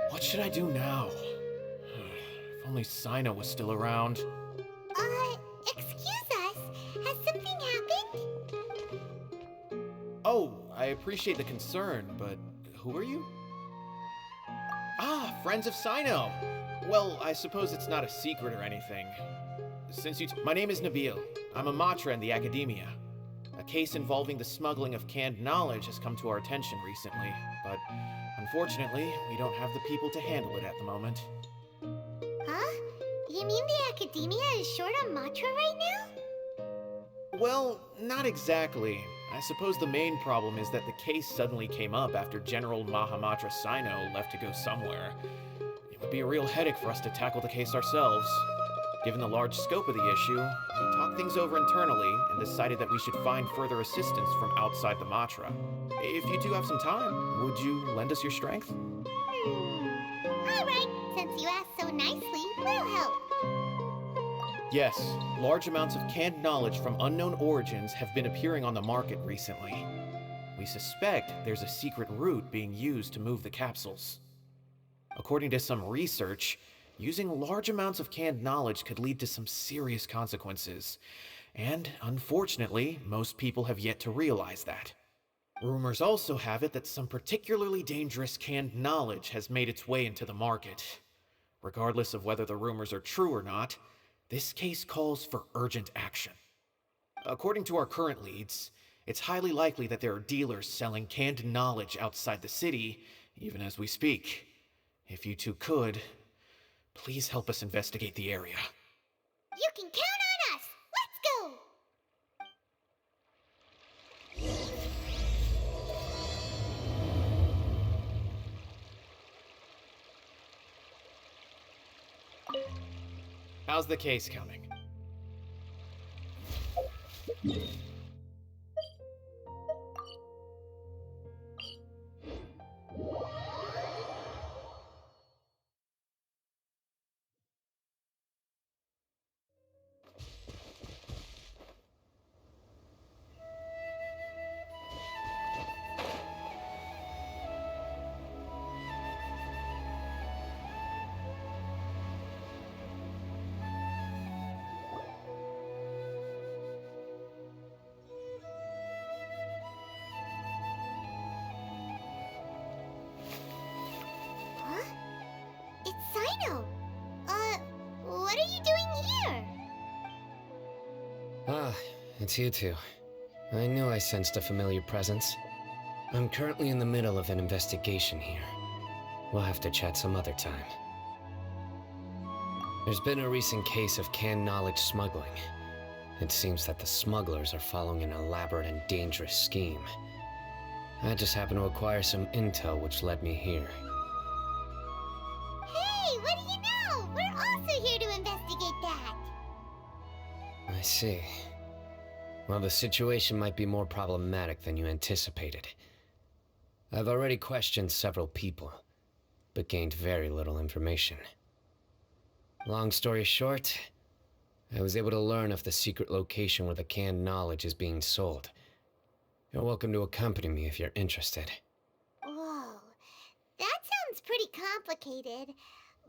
What should I do now? If only Cyno was still around. Excuse us. Has something happened? Oh, I appreciate the concern, but who are you? Ah, friends of Cyno! Well, I suppose it's not a secret or anything. My name is Nabil. I'm a matra in the academia. A case involving the smuggling of canned knowledge has come to our attention recently, but unfortunately, we don't have the people to handle it at the moment. Huh? You mean the academia is short on matra right now? Well, not exactly. I suppose the main problem is that the case suddenly came up after General Mahamatra Cyno left to go somewhere. It would be a real headache for us to tackle the case ourselves. Given the large scope of the issue, we talked things over internally and decided that we should find further assistance from outside the Matra. If you do have some time, would you lend us your strength? Alright, since you asked so nicely, we'll help. Yes, large amounts of canned knowledge from unknown origins have been appearing on the market recently. We suspect there's a secret route being used to move the capsules. According to some research, using large amounts of canned knowledge could lead to some serious consequences, and unfortunately, most people have yet to realize that. Rumors also have it that some particularly dangerous canned knowledge has made its way into the market. Regardless of whether the rumors are true or not, this case calls for urgent action. According to our current leads, it's highly likely that there are dealers selling canned knowledge outside the city, even as we speak. If you two could, please help us investigate the area. You can count on us! Let's go! How's the case coming? Huh? It's Cyno! What are you doing here? Ah, it's you two. I knew I sensed a familiar presence. I'm currently in the middle of an investigation here. We'll have to chat some other time. There's been a recent case of canned knowledge smuggling. It seems that the smugglers are following an elaborate and dangerous scheme. I just happened to acquire some intel which led me here. Hey, what do you know? We're also here to investigate that. I see. Well, the situation might be more problematic than you anticipated. I've already questioned several people, but gained very little information. Long story short, I was able to learn of the secret location where the canned knowledge is being sold. You're welcome to accompany me if you're interested. Whoa, that sounds pretty complicated.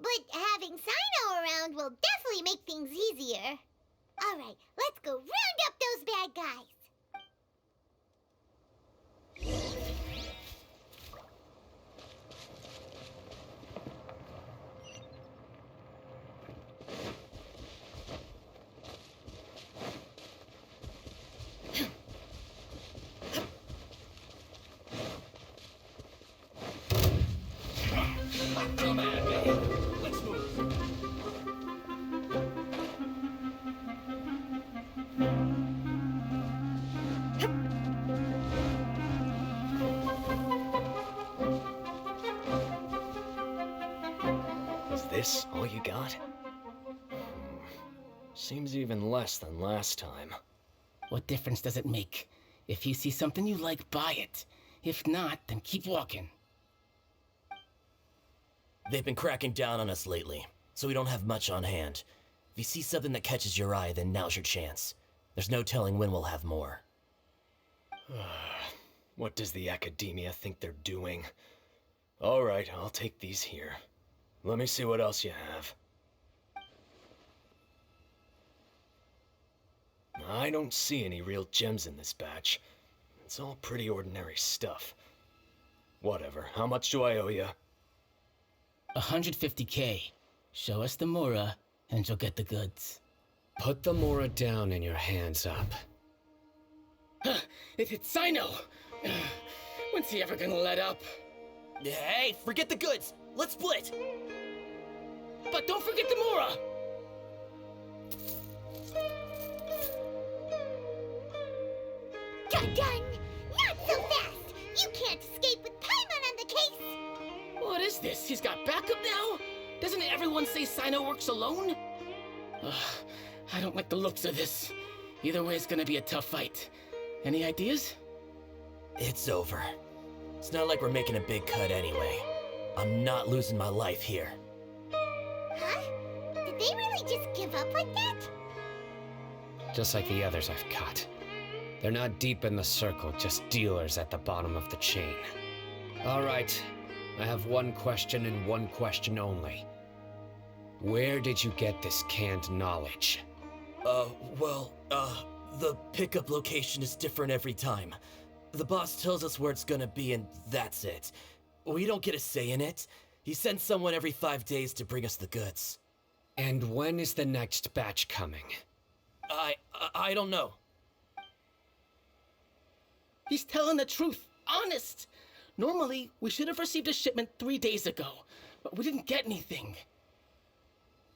But having Cyno around will definitely make things easier. Alright, let's go round up those bad guys. Let's move. This all you got? Seems even less than last time. What difference does it make? If you see something you like, buy it. If not, then keep walking. They've been cracking down on us lately, so we don't have much on hand. If you see something that catches your eye, then now's your chance. There's no telling when we'll have more. What does the Academia think they're doing? Alright, I'll take these here. Let me see what else you have. I don't see any real gems in this batch. It's all pretty ordinary stuff. Whatever, how much do I owe you? 150K. Show us the Mora, and you'll get the goods. Put the Mora down and your hands up. It hit Cyno! When's he ever gonna let up? Hey, forget the goods! Let's split! But don't forget the Mora! Dun dun! Not so fast! You can't escape with Paimon on the case! What is this? He's got backup now? Doesn't everyone say Cyno works alone? Ugh, I don't like the looks of this. Either way, it's gonna be a tough fight. Any ideas? It's over. It's not like we're making a big cut anyway. I'm not losing my life here. Huh? Did they really just give up like that? Just like the others I've caught. They're not deep in the circle, just dealers at the bottom of the chain. Alright, I have one question and one question only. Where did you get this canned knowledge? The pickup location is different every time. The boss tells us where it's gonna be and that's it. We don't get a say in it. He sends someone every 5 days to bring us the goods. And when is the next batch coming? I don't know. He's telling the truth. Honest. Normally, we should have received a shipment 3 days ago, but we didn't get anything.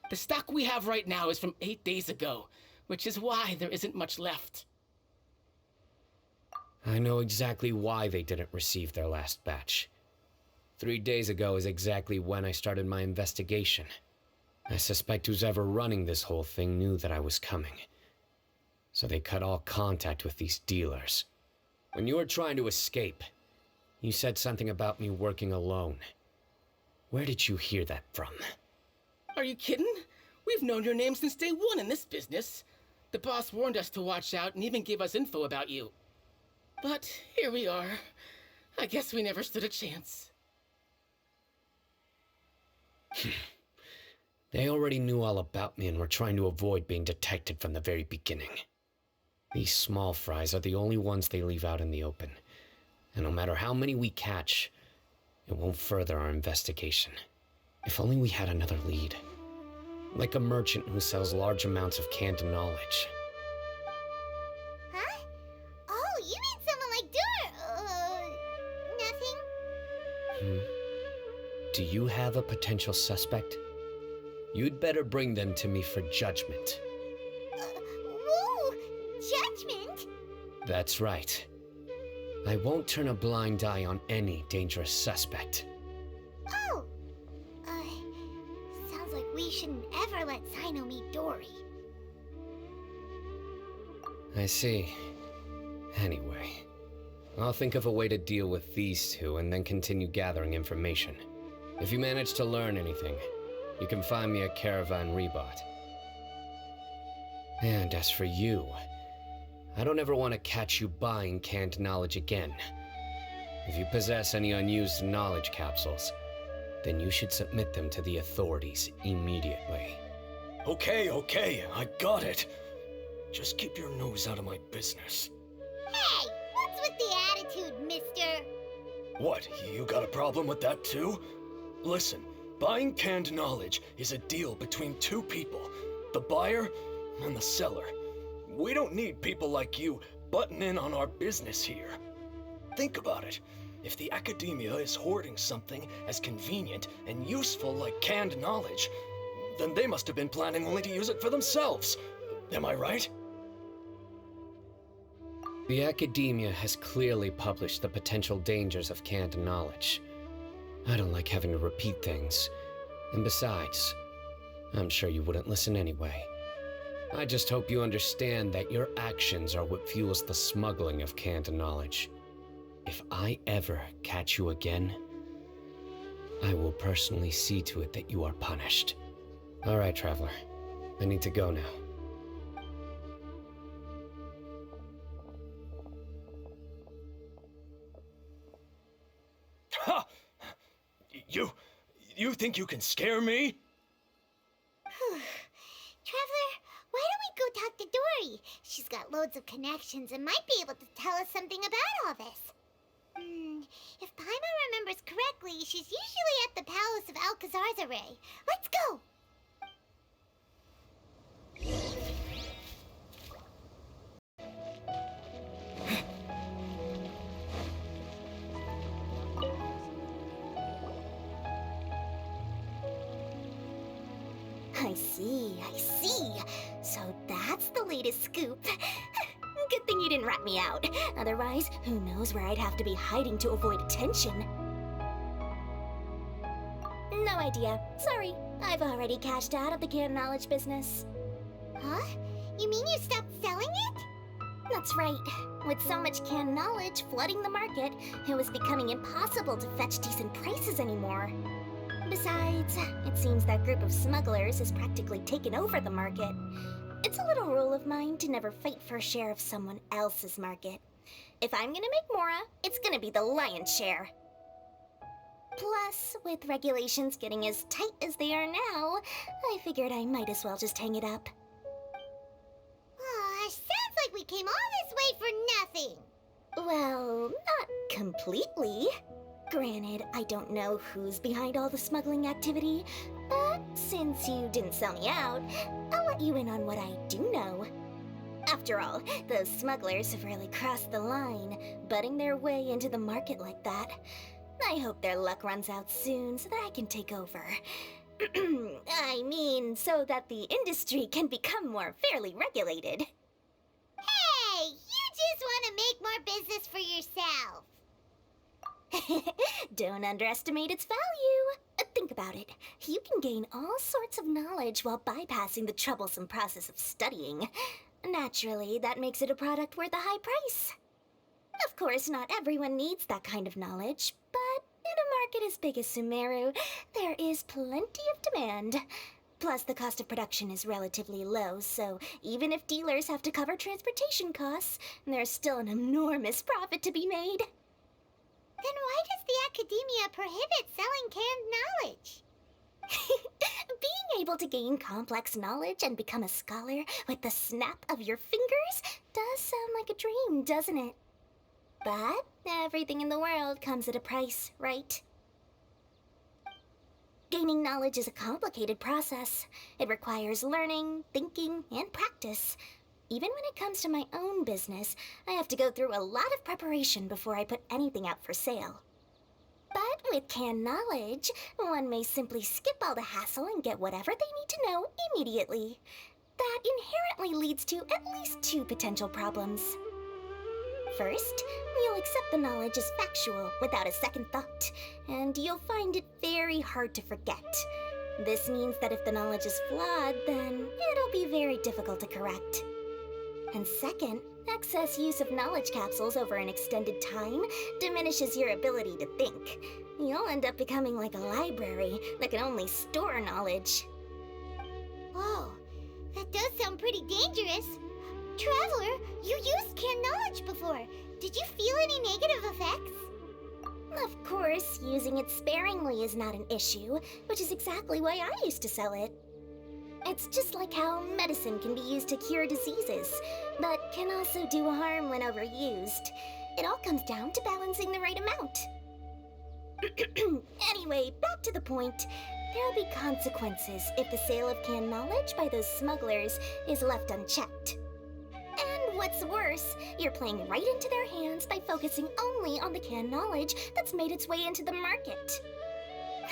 The stock we have right now is from 8 days ago, which is why there isn't much left. I know exactly why they didn't receive their last batch. 3 days ago is exactly when I started my investigation. I suspect who's ever running this whole thing knew that I was coming. So they cut all contact with these dealers. When you were trying to escape, you said something about me working alone. Where did you hear that from? Are you kidding? We've known your name since day one in this business. The boss warned us to watch out and even gave us info about you. But here we are. I guess we never stood a chance. They already knew all about me and were trying to avoid being detected from the very beginning. These small fries are the only ones they leave out in the open. And no matter how many we catch, it won't further our investigation. If only we had another lead. Like a merchant who sells large amounts of canned knowledge. Huh? Oh, you mean someone like nothing? Do you have a potential suspect? You'd better bring them to me for judgment. Whoa! Judgment? That's right. I won't turn a blind eye on any dangerous suspect. Oh! Sounds like we shouldn't ever let Cyno meet Dory. I see. Anyway, I'll think of a way to deal with these two and then continue gathering information. If you manage to learn anything, you can find me a Caravan Rebot. And as for you, I don't ever want to catch you buying canned knowledge again. If you possess any unused knowledge capsules, then you should submit them to the authorities immediately. Okay, I got it. Just keep your nose out of my business. Hey! What's with the attitude, mister? What, you got a problem with that too? Listen, buying canned knowledge is a deal between two people, the buyer and the seller. We don't need people like you butting in on our business here. Think about it. If the Academia is hoarding something as convenient and useful like canned knowledge, then they must have been planning only to use it for themselves. Am I right? The Academia has clearly published the potential dangers of canned knowledge. I don't like having to repeat things, And besides, I'm sure you wouldn't listen anyway. I just hope you understand that your actions are what fuels the smuggling of canned knowledge. If I ever catch you again, I will personally see to it that you are punished. All right, Traveler. I need to go now. Ha! You think you can scare me? Traveler, why don't we go talk to Dory? She's got loads of connections and might be able to tell us something about all this. If Paimon remembers correctly, she's usually at the Palace of Alcazar's Array. Let's go! I see. So that's the latest scoop. Good thing you didn't rat me out. Otherwise, who knows where I'd have to be hiding to avoid attention. No idea. Sorry. I've already cashed out of the canned knowledge business. Huh? You mean you stopped selling it? That's right. With so much canned knowledge flooding the market, it was becoming impossible to fetch decent prices anymore. Besides, it seems that group of smugglers has practically taken over the market. It's a little rule of mine to never fight for a share of someone else's market. If I'm gonna make Mora, it's gonna be the lion's share. Plus, with regulations getting as tight as they are now, I figured I might as well just hang it up. Sounds like we came all this way for nothing. Well, not completely. Granted, I don't know who's behind all the smuggling activity, but since you didn't sell me out, I'll let you in on what I do know. After all, those smugglers have really crossed the line, butting their way into the market like that. I hope their luck runs out soon so that I can take over. I mean, so that the industry can become more fairly regulated. Hey, you just want to make more business for yourself. Don't underestimate its value. Think about it. You can gain all sorts of knowledge while bypassing the troublesome process of studying. Naturally, that makes it a product worth a high price. Of course, not everyone needs that kind of knowledge, but in a market as big as Sumeru, there is plenty of demand. Plus, the cost of production is relatively low, so even if dealers have to cover transportation costs, there's still an enormous profit to be made. Then why does the Academia prohibit selling canned knowledge? Being able to gain complex knowledge and become a scholar with the snap of your fingers does sound like a dream, doesn't it? But everything in the world comes at a price, right? Gaining knowledge is a complicated process. It requires learning, thinking, and practice. Even when it comes to my own business, I have to go through a lot of preparation before I put anything out for sale. But with canned knowledge, one may simply skip all the hassle and get whatever they need to know immediately. That inherently leads to at least two potential problems. First, you'll accept the knowledge as factual without a second thought, and you'll find it very hard to forget. This means that if the knowledge is flawed, then it'll be very difficult to correct. And second, excess use of knowledge capsules over an extended time diminishes your ability to think. You'll end up becoming like a library that can only store knowledge. Whoa, that does sound pretty dangerous. Traveler, you used canned knowledge before. Did you feel any negative effects? Of course, using it sparingly is not an issue, which is exactly why I used to sell it. It's just like how medicine can be used to cure diseases, but can also do harm when overused. It all comes down to balancing the right amount. Anyway, back to the point. There'll be consequences if the sale of canned knowledge by those smugglers is left unchecked. And what's worse, you're playing right into their hands by focusing only on the canned knowledge that's made its way into the market.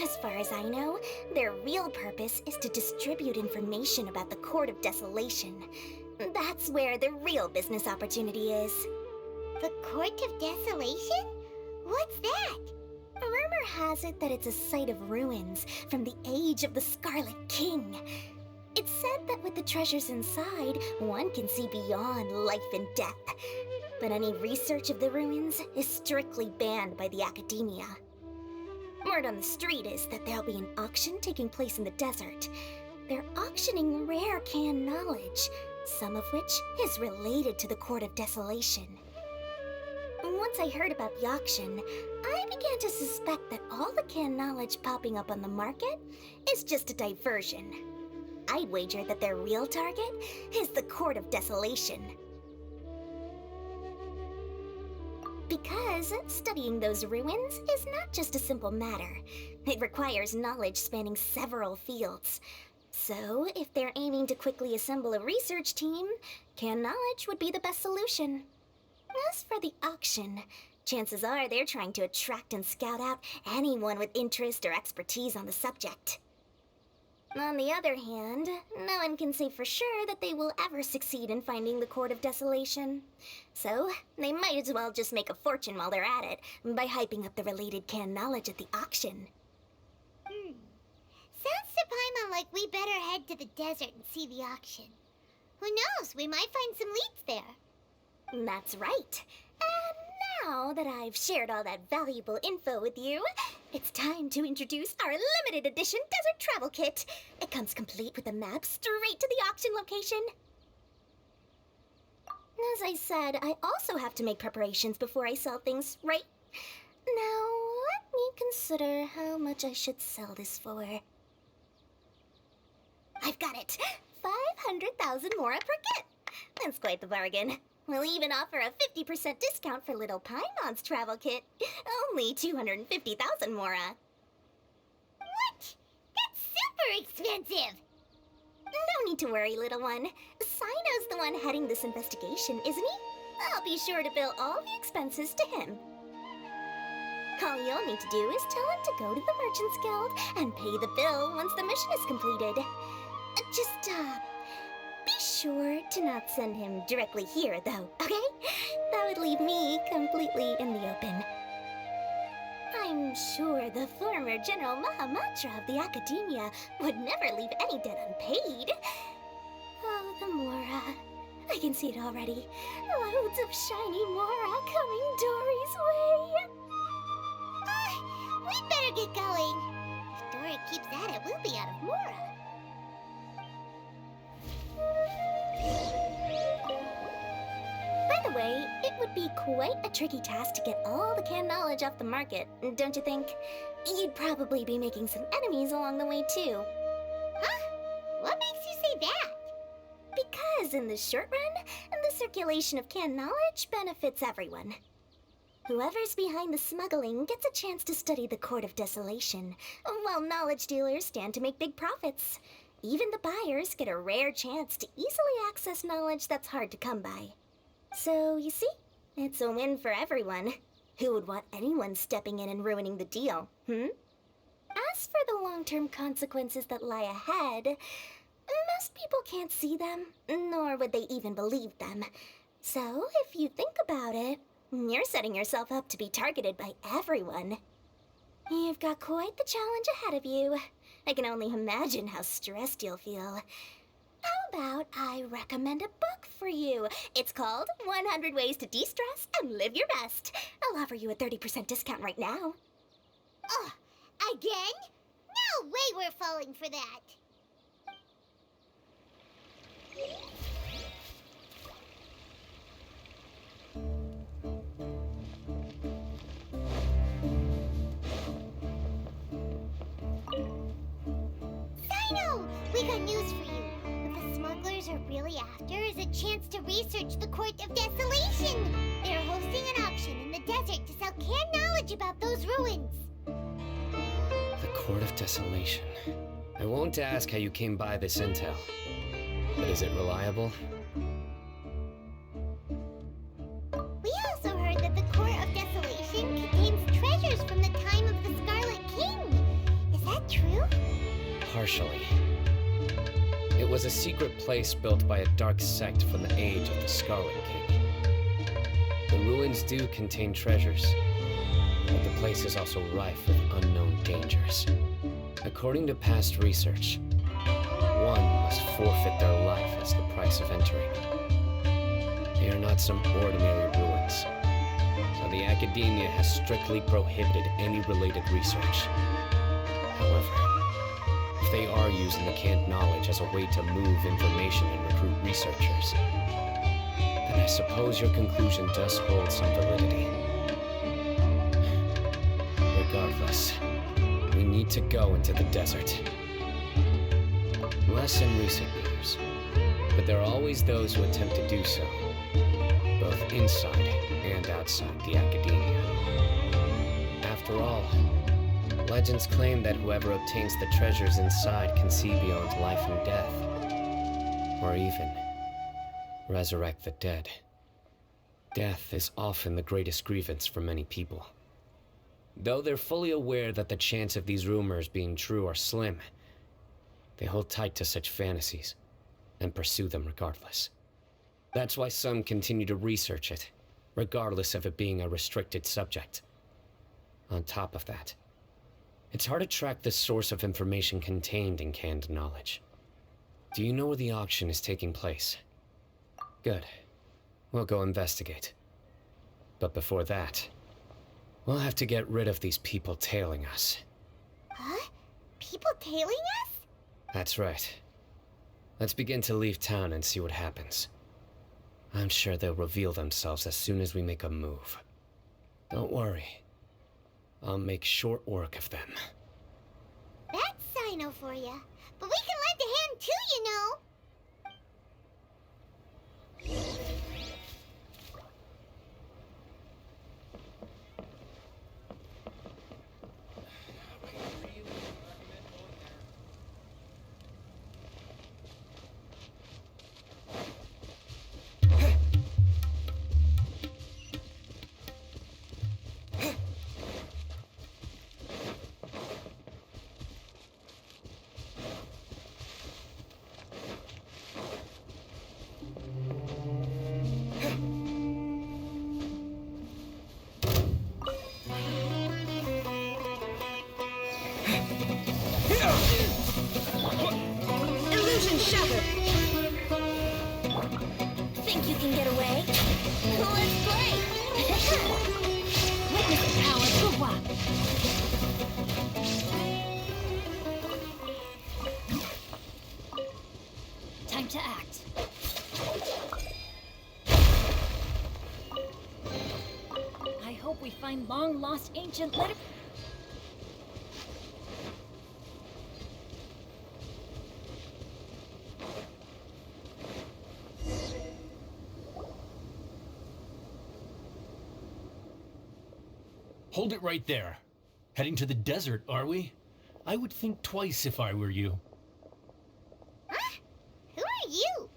As far as I know, their real purpose is to distribute information about the Court of Desolation. That's where the real business opportunity is. The Court of Desolation? What's that? Rumor has it that it's a site of ruins from the age of the Scarlet King. It's said that with the treasures inside, one can see beyond life and death. But any research of the ruins is strictly banned by the academia. Word on the street is that there'll be an auction taking place in the desert. They're auctioning rare canned knowledge, some of which is related to the Court of Desolation. Once I heard about the auction, I began to suspect that all the canned knowledge popping up on the market is just a diversion. I'd wager that their real target is the Court of Desolation. Because studying those ruins is not just a simple matter. It requires knowledge spanning several fields. So, if they're aiming to quickly assemble a research team, canned knowledge would be the best solution. As for the auction, chances are they're trying to attract and scout out anyone with interest or expertise on the subject. On the other hand, no one can say for sure that they will ever succeed in finding the Court of Desolation. So, they might as well just make a fortune while they're at it by hyping up the related canned knowledge at the auction. Sounds to Paimon like we better head to the desert and see the auction. Who knows, we might find some leads there. That's right. And now that I've shared all that valuable info with you, it's time to introduce our limited edition desert travel kit. It comes complete with a map straight to the auction location. As I said, I also have to make preparations before I sell things, right? Now, let me consider how much I should sell this for. I've got it! 500,000 mora per kit! That's quite the bargain. We'll even offer a 50% discount for little Paimon's travel kit. Only 250,000 mora. What? That's super expensive! No need to worry, little one. Cyno's the one heading this investigation, isn't he? I'll be sure to bill all the expenses to him. All you'll need to do is tell him to go to the Merchants Guild and pay the bill once the mission is completed. Just, be sure to not send him directly here, though, okay? That would leave me completely in the open. I'm sure the former General Mahamatra of the Academia would never leave any debt unpaid. Oh, the Mora. I can see it already. Loads of shiny Mora coming Dory's way. We'd better get going. If Dory keeps at it, we'll be out of Mora. By the way, it would be quite a tricky task to get all the canned knowledge off the market, don't you think? You'd probably be making some enemies along the way, too. Huh? What makes you say that? Because in the short run, the circulation of canned knowledge benefits everyone. Whoever's behind the smuggling gets a chance to study the Court of Desolation, while knowledge dealers stand to make big profits. Even the buyers get a rare chance to easily access knowledge that's hard to come by. So, you see, it's a win for everyone. Who would want anyone stepping in and ruining the deal, As for the long-term consequences that lie ahead, most people can't see them, nor would they even believe them. So, if you think about it, you're setting yourself up to be targeted by everyone. You've got quite the challenge ahead of you. I can only imagine how stressed you'll feel. How about I recommend a book for you? It's called 100 Ways to De-Stress and Live Your Best. I'll offer you a 30% discount right now. Oh, again? No way we're falling for that. Cyno! We got news for you. What the smugglers are really after is a chance to research the Court of Desolation. They're hosting an auction in the desert to sell canned knowledge about those ruins. The Court of Desolation. I won't ask how you came by this intel, but is it reliable? We also heard that the Court of Desolation contains treasures from the time of the Scarlet King. Is that true? Partially. It was a secret place built by a dark sect from the age of the Scarlet King. The ruins do contain treasures, but the place is also rife with unknown dangers. According to past research, one must forfeit their life as the price of entering. They are not some ordinary ruins, so the academia has strictly prohibited any related research. However, if they are using the canned knowledge as a way to move information and recruit researchers, then I suppose your conclusion does hold some validity. Regardless, we need to go into the desert. Less in recent years, but there are always those who attempt to do so, both inside and outside the academia. After all, legends claim that whoever obtains the treasures inside can see beyond life and death, or even resurrect the dead. Death is often the greatest grievance for many people. Though they're fully aware that the chance of these rumors being true are slim, they hold tight to such fantasies and pursue them regardless. That's why some continue to research it, regardless of it being a restricted subject. On top of that, it's hard to track the source of information contained in canned knowledge. Do you know where the auction is taking place? Good. We'll go investigate. But before that, we'll have to get rid of these people tailing us. Huh? People tailing us? That's right. Let's begin to leave town and see what happens. I'm sure they'll reveal themselves as soon as we make a move. Don't worry. I'll make short work of them. That's Cyno for you. But we can lend a hand too, you know. Illusion shattered! Think you can get away? Let's play! Witness the power of Gugwa! Time to act. I hope we find long-lost ancient letter... Hold it right there. Heading to the desert, are we? I would think twice if I were you. Huh? Who are you?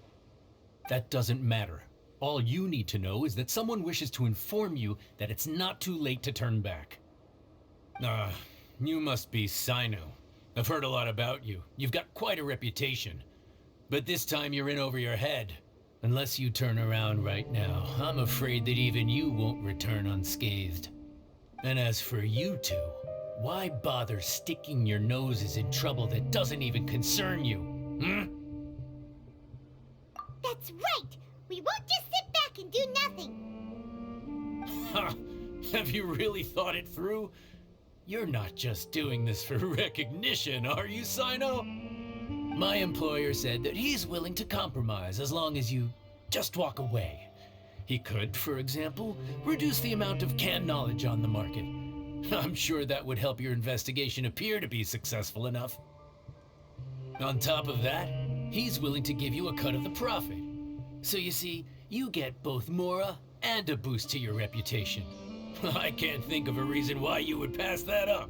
That doesn't matter. All you need to know is that someone wishes to inform you that it's not too late to turn back. You must be Cyno. I've heard a lot about you. You've got quite a reputation. But this time you're in over your head. Unless you turn around right now, I'm afraid that even you won't return unscathed. And as for you two, why bother sticking your noses in trouble that doesn't even concern you, hmm? That's right! We won't just sit back and do nothing! Ha! Have you really thought it through? You're not just doing this for recognition, are you, Cyno? My employer said that he's willing to compromise as long as you just walk away. He could, for example, reduce the amount of canned knowledge on the market. I'm sure that would help your investigation appear to be successful enough. On top of that, he's willing to give you a cut of the profit. So you see, you get both Mora and a boost to your reputation. I can't think of a reason why you would pass that up.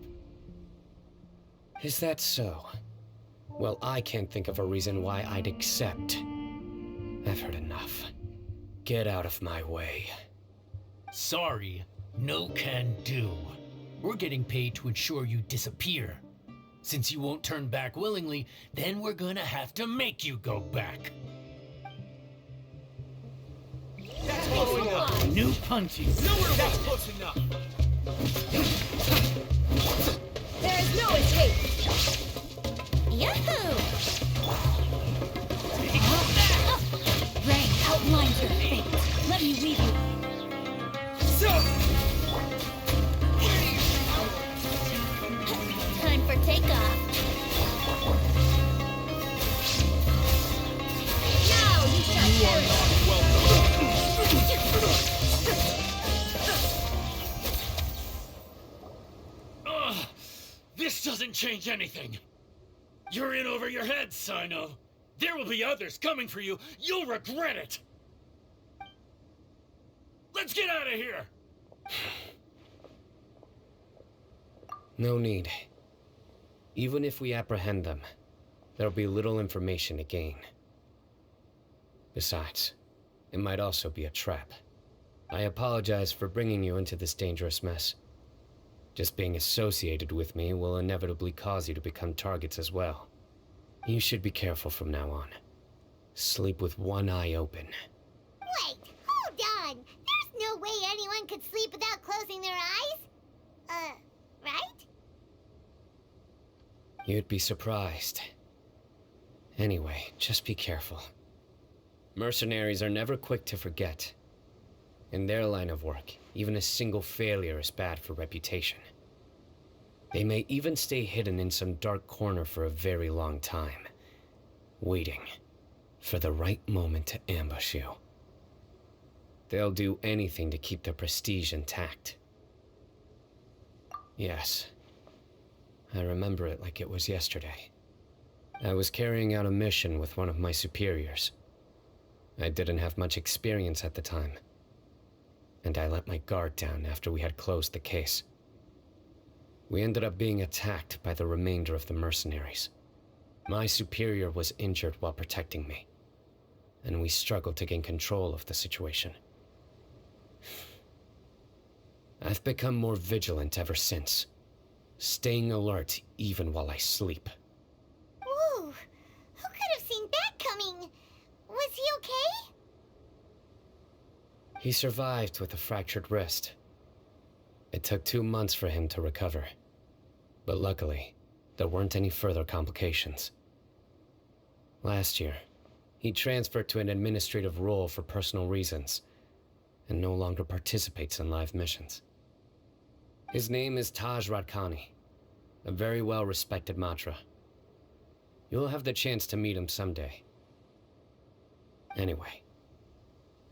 Is that so? Well, I can't think of a reason why I'd accept. I've heard enough. Get out of my way. Sorry, no can do. We're getting paid to ensure you disappear. Since you won't turn back willingly, then we're gonna have to make you go back. That's close enough. New punches. Nowhere that's close enough. This doesn't change anything. You're in over your head, Cyno. There will be others coming for you. You'll regret it. Let's get out of here! No need. Even if we apprehend them, there'll be little information to gain. Besides, it might also be a trap. I apologize for bringing you into this dangerous mess. Just being associated with me will inevitably cause you to become targets as well. You should be careful from now on. Sleep with one eye open. Wait, hold on. There's no way anyone could sleep without closing their eyes. Right? You'd be surprised. Anyway, just be careful. Mercenaries are never quick to forget. In their line of work, even a single failure is bad for reputation. They may even stay hidden in some dark corner for a very long time, waiting for the right moment to ambush you. They'll do anything to keep their prestige intact. Yes, I remember it like it was yesterday. I was carrying out a mission with one of my superiors. I didn't have much experience at the time, and I let my guard down after we had closed the case. We ended up being attacked by the remainder of the mercenaries. My superior was injured while protecting me, and we struggled to gain control of the situation. I've become more vigilant ever since, staying alert even while I sleep. Whoa, who could have seen that coming? Was he okay? He survived with a fractured wrist. It took 2 months for him to recover. But luckily, there weren't any further complications. Last year, he transferred to an administrative role for personal reasons, and no longer participates in live missions. His name is Taj Radkani, a very well-respected Matra. You'll have the chance to meet him someday. Anyway,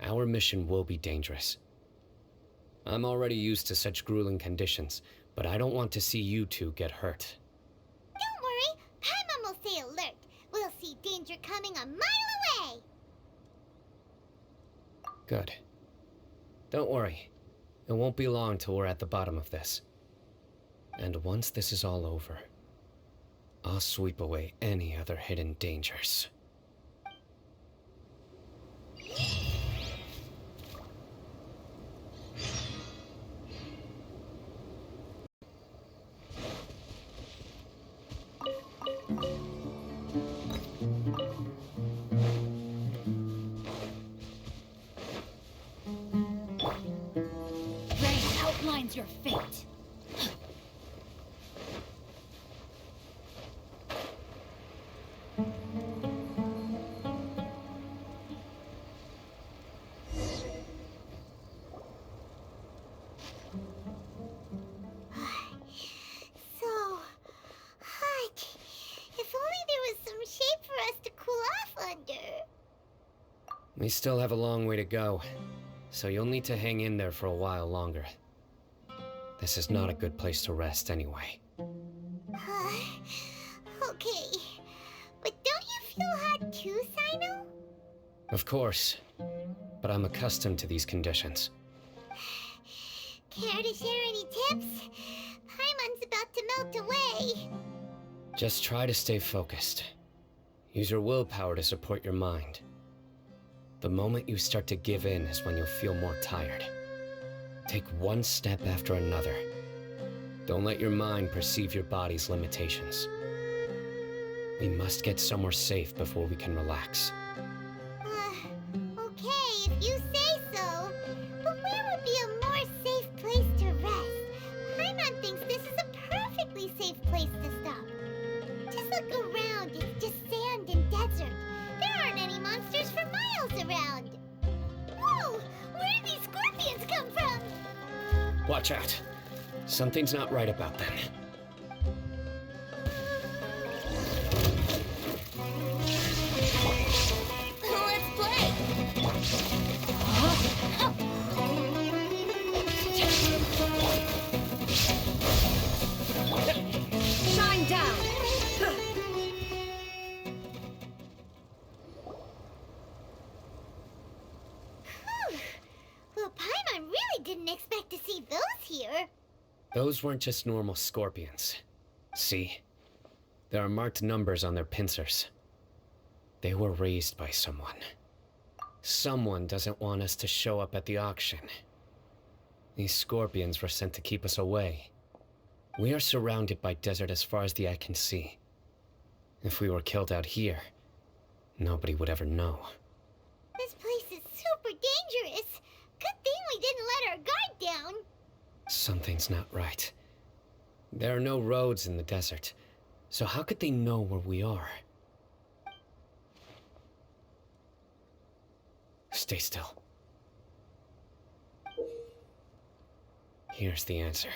our mission will be dangerous. I'm already used to such grueling conditions, but I don't want to see you two get hurt. Don't worry, Paimon will stay alert. We'll see danger coming a mile away. Good. Don't worry. It won't be long till we're at the bottom of this. And once this is all over, I'll sweep away any other hidden dangers. Rain outlines your fate. So hot. If only there was some shade for us to cool off under. We still have a long way to go, so you'll need to hang in there for a while longer. This is not a good place to rest anyway. Okay. But don't you feel hot too, Cyno? Of course, but I'm accustomed to these conditions. Care to share any tips? Paimon's about to melt away. Just try to stay focused. Use your willpower to support your mind. The moment you start to give in is when you'll feel more tired. Take one step after another. Don't let your mind perceive your body's limitations. We must get somewhere safe before we can relax. Okay, if you say so. But where would be a more safe place to rest? Paimon thinks this is a perfectly safe place to stop. Just look around, it's just sand and desert. There aren't any monsters for miles around. Whoa, where did these scorpions come from? Watch out. Something's not right about them. Let's play! Shine here. Those weren't just normal scorpions. See? There are marked numbers on their pincers. They were raised by someone. Someone doesn't want us to show up at the auction. These scorpions were sent to keep us away. We are surrounded by desert as far as the eye can see. If we were killed out here, nobody would ever know. This place is super dangerous. Good thing we didn't let our guard down. Something's not right. There are no roads in the desert, so how could they know where we are? Stay still. Here's the answer.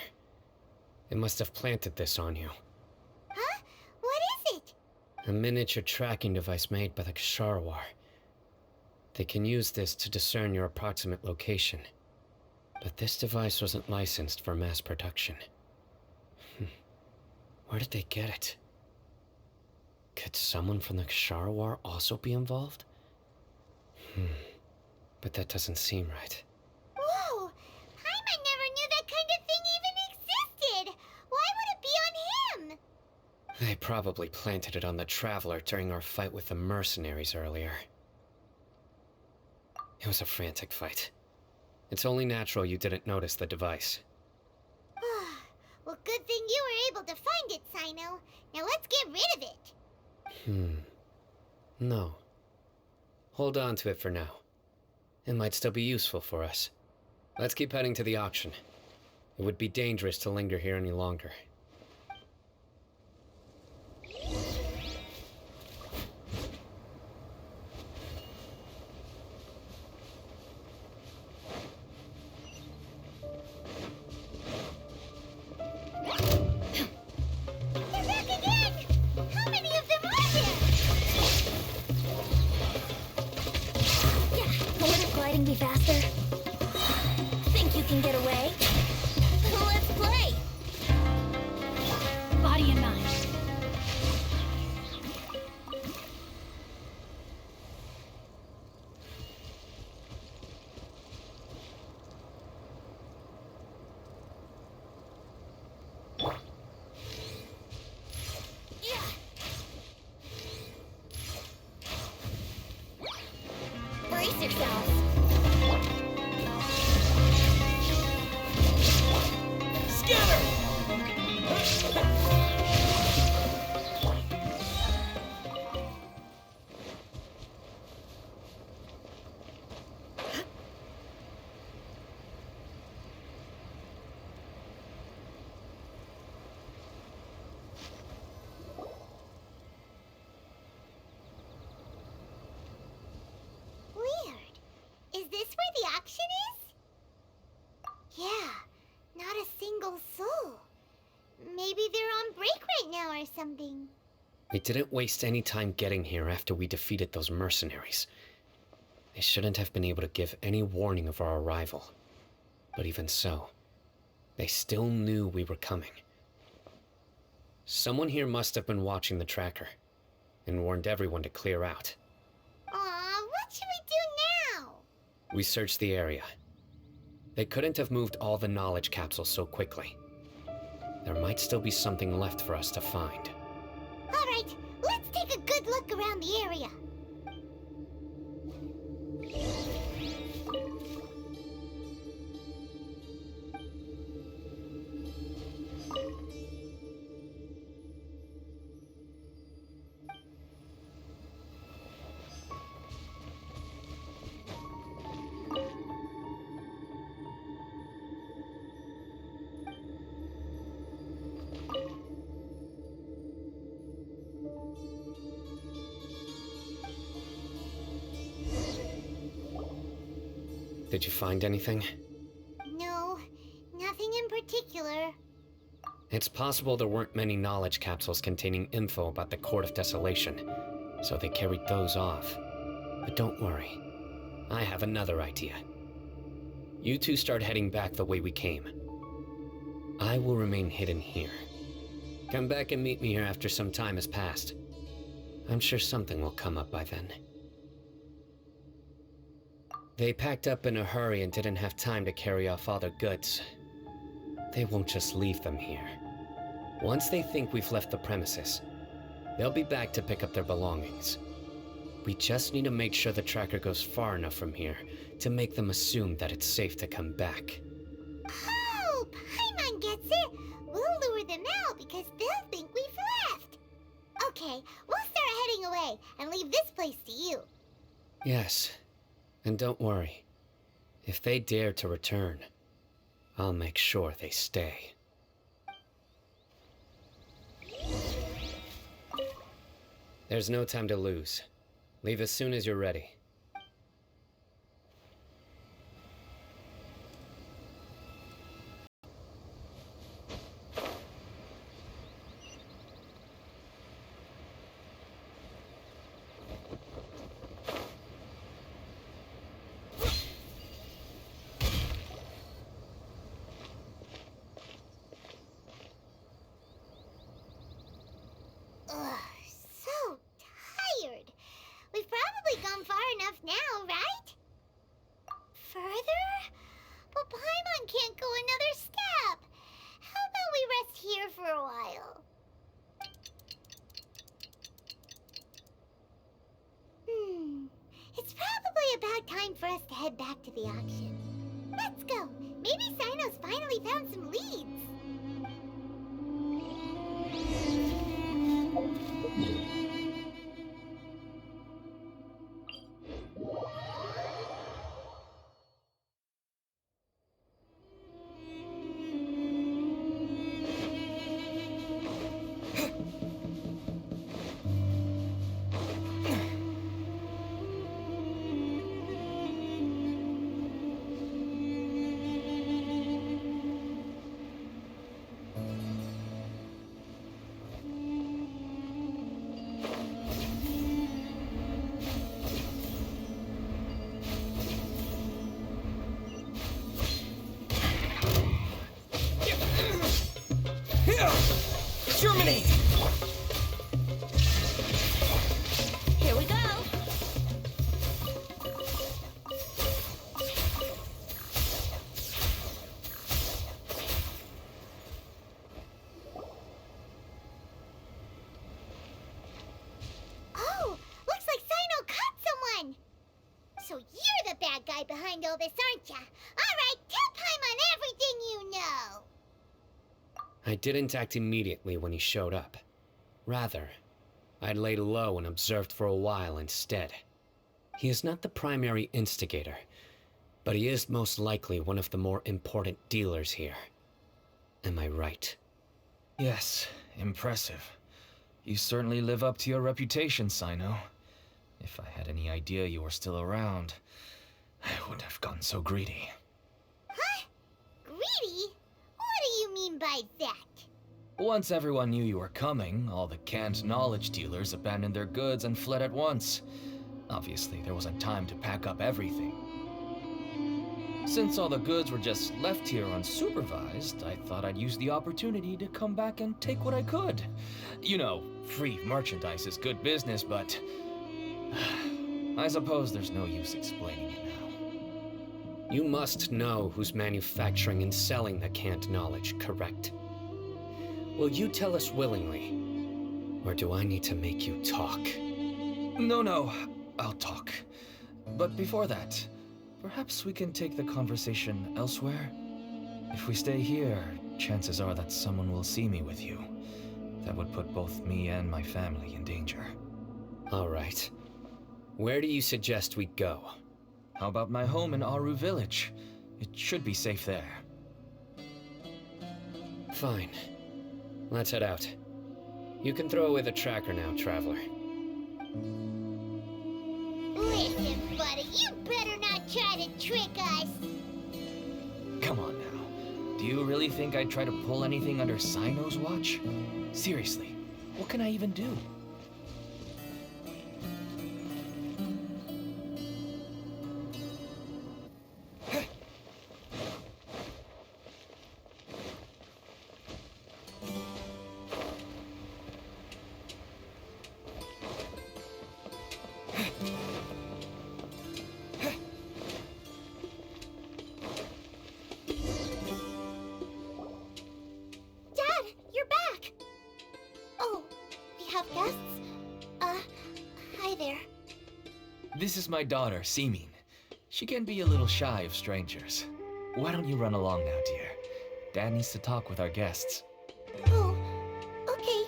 It must have planted this on you. Huh? What is it? A miniature tracking device made by the Ksharawar. They can use this to discern your approximate location. But this device wasn't licensed for mass production. Where did they get it? Could someone from the Ksharawar also be involved? But that doesn't seem right. Whoa! Paimon never knew that kind of thing even existed! Why would it be on him? They probably planted it on the Traveler during our fight with the mercenaries earlier. It was a frantic fight. It's only natural you didn't notice the device. Well, good thing you were able to find it, Cyno. Now let's get rid of it. No. Hold on to it for now. It might still be useful for us. Let's keep heading to the auction. It would be dangerous to linger here any longer. They're back again! How many of them are there? Yeah, wouldn't gliding be faster? Think you can get away? Let's play! Body and mind. Brace yourselves! Weird. Is this where the auction is? Yeah, not a single soul. Maybe they're on break right now or something. We didn't waste any time getting here after we defeated those mercenaries. They shouldn't have been able to give any warning of our arrival. But even so, they still knew we were coming. Someone here must have been watching the tracker, and warned everyone to clear out. Aw, what should we do now? We searched the area. They couldn't have moved all the knowledge capsules so quickly. There might still be something left for us to find. Alright, let's take a good look around the area. Did you find anything? No, nothing in particular. It's possible there weren't many knowledge capsules containing info about the Court of Desolation, so they carried those off. But don't worry. I have another idea. You two start heading back the way we came. I will remain hidden here. Come back and meet me here after some time has passed. I'm sure something will come up by then. They packed up in a hurry and didn't have time to carry off all their goods. they won't just leave them here. Once they think we've left the premises, they'll be back to pick up their belongings. We just need to make sure the tracker goes far enough from here to make them assume that it's safe to come back. Oh, Paimon gets it. We'll lure them out because they'll think we've left. Okay, we'll start heading away and leave this place to you. Yes, and don't worry. If they dare to return, I'll make sure they stay. There's no time to lose. Leave as soon as you're ready. Ugh, so tired. We've probably gone far enough now, right? Further? But Paimon can't go another step. How about we rest here for a while? It's probably about time for us to head back to the auction. Let's go. Maybe Cyno's finally found some leads. Germinate! Here we go. Oh, looks like Cyno caught someone. So you're the bad guy behind all this, aren't ya? All right, tell Paimon everything you know. I didn't act immediately when he showed up. Rather, I laid low and observed for a while instead. He is not the primary instigator, but he is most likely one of the more important dealers here. Am I right? Yes, impressive. You certainly live up to your reputation, Cyno. If I had any idea you were still around, I wouldn't have gotten so greedy. Huh? Greedy? What do you mean by that? Once everyone knew you were coming, all the canned knowledge dealers abandoned their goods and fled at once. Obviously, there wasn't time to pack up everything. Since all the goods were just left here unsupervised, I thought I'd use the opportunity to come back and take what I could. You know, free merchandise is good business, but I suppose there's no use explaining it now. You must know who's manufacturing and selling the canned knowledge, correct? Will you tell us willingly, or do I need to make you talk? No, I'll talk. But before that, perhaps we can take the conversation elsewhere? If we stay here, chances are that someone will see me with you. That would put both me and my family in danger. All right. Where do you suggest we go? How about my home in Aru Village? It should be safe there. Fine. Let's head out. You can throw away the tracker now, Traveler. Listen, buddy, you better not try to trick us. Come on now. Do you really think I'd try to pull anything under Cyno's watch? Seriously, what can I even do? This is my daughter, Simin. She can be a little shy of strangers. Why don't you run along now, dear? Dad needs to talk with our guests. Oh, okay.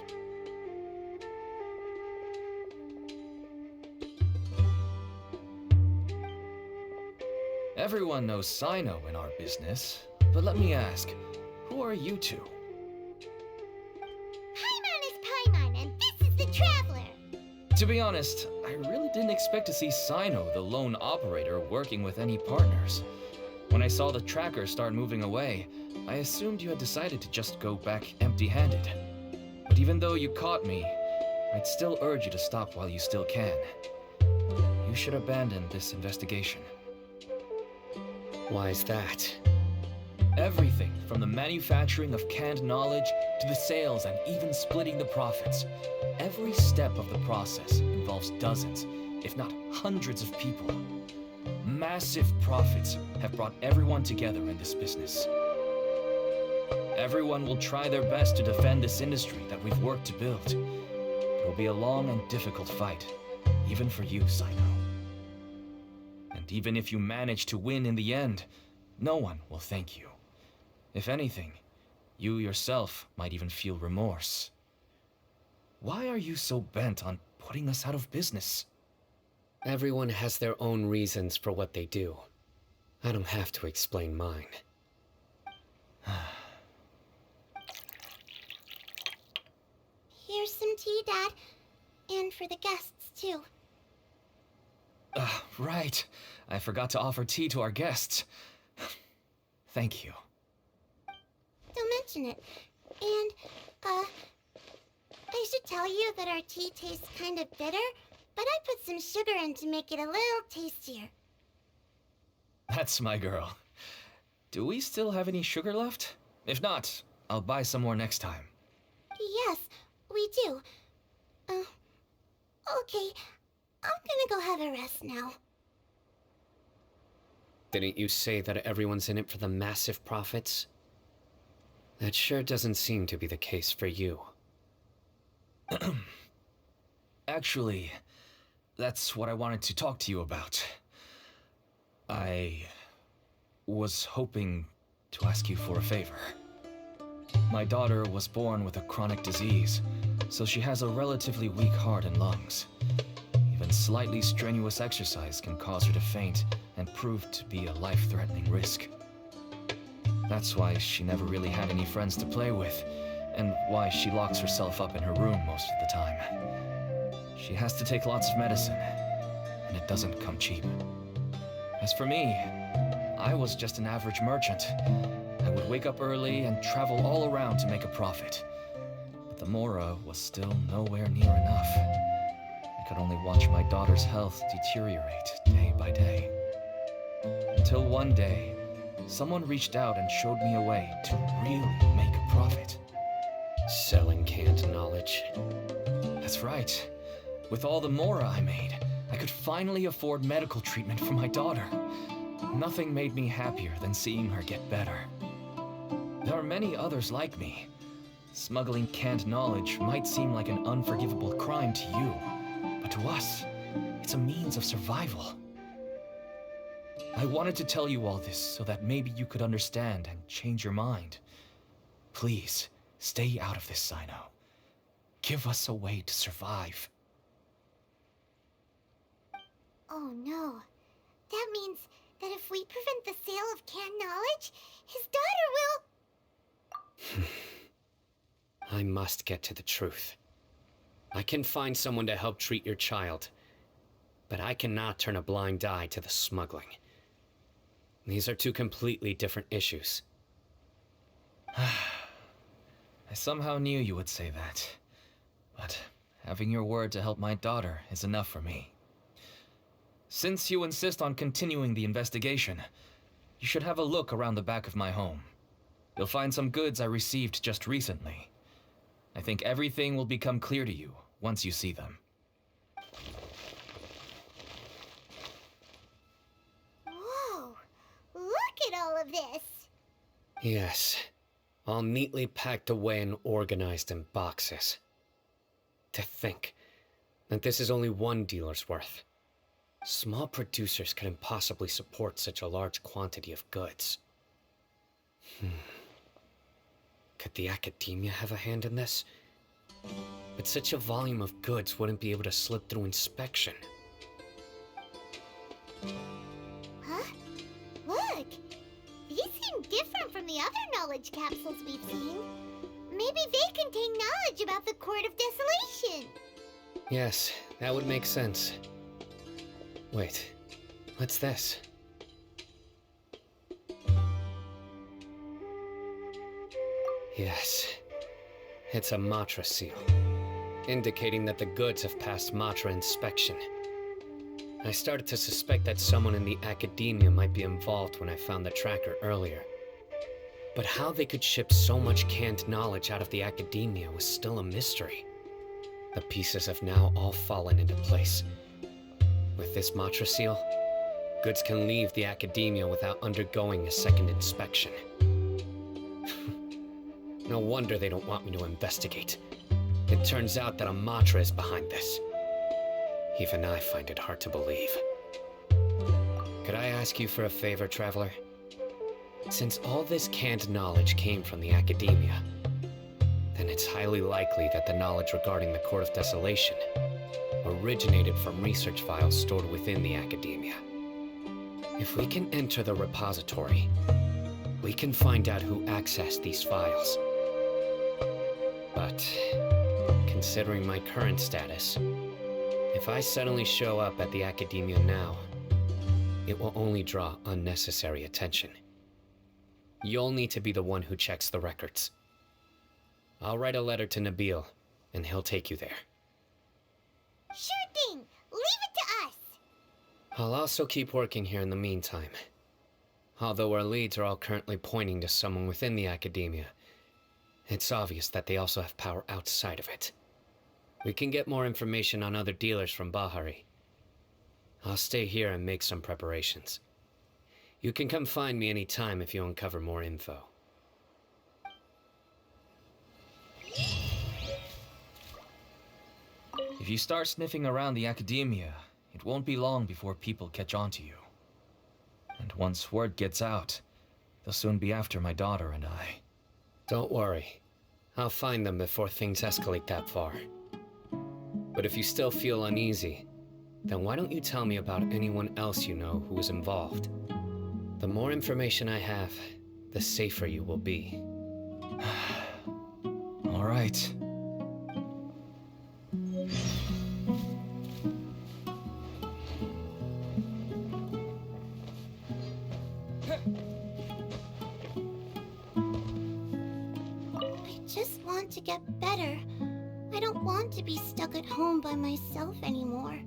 Everyone knows Cyno in our business, but let me ask, who are you two? Paimon is Paimon, and this is the Traveler. To be honest, I really didn't expect to see Cyno, the lone operator, working with any partners. When I saw the tracker start moving away, I assumed you had decided to just go back empty-handed. But even though you caught me, I'd still urge you to stop while you still can. You should abandon this investigation. Why is that? Everything from the manufacturing of canned knowledge to the sales and even splitting the profits. Every step of the process involves dozens, if not hundreds of people. Massive profits have brought everyone together in this business. Everyone will try their best to defend this industry that we've worked to build. It will be a long and difficult fight, even for you, Cyno. And even if you manage to win in the end, no one will thank you. If anything, you yourself might even feel remorse. Why are you so bent on putting us out of business? Everyone has their own reasons for what they do. I don't have to explain mine. Here's some tea, Dad. And for the guests, too. Right. I forgot to offer tea to our guests. Thank you. Don't mention it. And, I should tell you that our tea tastes kind of bitter, but I put some sugar in to make it a little tastier. That's my girl. Do we still have any sugar left? If not, I'll buy some more next time. Yes, we do. Okay. I'm gonna go have a rest now. Didn't you say that everyone's in it for the massive profits? That sure doesn't seem to be the case for you. Actually, that's what I wanted to talk to you about. I was hoping to ask you for a favor. My daughter was born with a chronic disease, so she has a relatively weak heart and lungs. Even slightly strenuous exercise can cause her to faint and prove to be a life-threatening risk. That's why she never really had any friends to play with, and why she locks herself up in her room most of the time. She has to take lots of medicine, and it doesn't come cheap. As for me, I was just an average merchant. I would wake up early and travel all around to make a profit. But the Mora was still nowhere near enough. I could only watch my daughter's health deteriorate day by day. Until one day, someone reached out and showed me a way to really make a profit. Selling canned knowledge. That's right. With all the Mora I made, I could finally afford medical treatment for my daughter. Nothing made me happier than seeing her get better. There are many others like me. Smuggling canned knowledge might seem like an unforgivable crime to you, but to us, it's a means of survival. I wanted to tell you all this so that maybe you could understand and change your mind. Please, stay out of this, Cyno. Give us a way to survive. Oh no. That means that if we prevent the sale of canned knowledge, his daughter will... I must get to the truth. I can find someone to help treat your child, but I cannot turn a blind eye to the smuggling. These are two completely different issues. I somehow knew you would say that. But having your word to help my daughter is enough for me. Since you insist on continuing the investigation, you should have a look around the back of my home. You'll find some goods I received just recently. I think everything will become clear to you once you see them. Whoa! Look at all of this! Yes, all neatly packed away and organized in boxes. To think that this is only one dealer's worth. Small producers couldn't possibly support such a large quantity of goods. Could the academia have a hand in this? But such a volume of goods wouldn't be able to slip through inspection. Huh? Look! These seem different from the other knowledge capsules we've seen. Maybe they contain knowledge about the Court of Desolation. Yes, that would make sense. Wait, what's this? Yes, it's a Matra seal, indicating that the goods have passed Matra inspection. I started to suspect that someone in the academia might be involved when I found the tracker earlier. But how they could ship so much canned knowledge out of the academia was still a mystery. The pieces have now all fallen into place. With this Matra seal, goods can leave the academia without undergoing a second inspection. No wonder they don't want me to investigate. It turns out that a Matra is behind this. Even I find it hard to believe. Could I ask you for a favor, Traveler? Since all this canned knowledge came from the academia, then it's highly likely that the knowledge regarding the Court of Desolation originated from research files stored within the academia. If we can enter the repository, we can find out who accessed these files. But, considering my current status, if I suddenly show up at the academia now, it will only draw unnecessary attention. You'll need to be the one who checks the records. I'll write a letter to Nabil, and he'll take you there. Sure thing! Leave it to us! I'll also keep working here in the meantime. Although our leads are all currently pointing to someone within the academia, it's obvious that they also have power outside of it. We can get more information on other dealers from Bahari. I'll stay here and make some preparations. You can come find me anytime if you uncover more info. If you start sniffing around the academia, it won't be long before people catch on to you. And once word gets out, they'll soon be after my daughter and I. Don't worry. I'll find them before things escalate that far. But if you still feel uneasy, then why don't you tell me about anyone else you know who was involved? The more information I have, the safer you will be. All right. I just want to get better. I don't want to be stuck at home by myself anymore.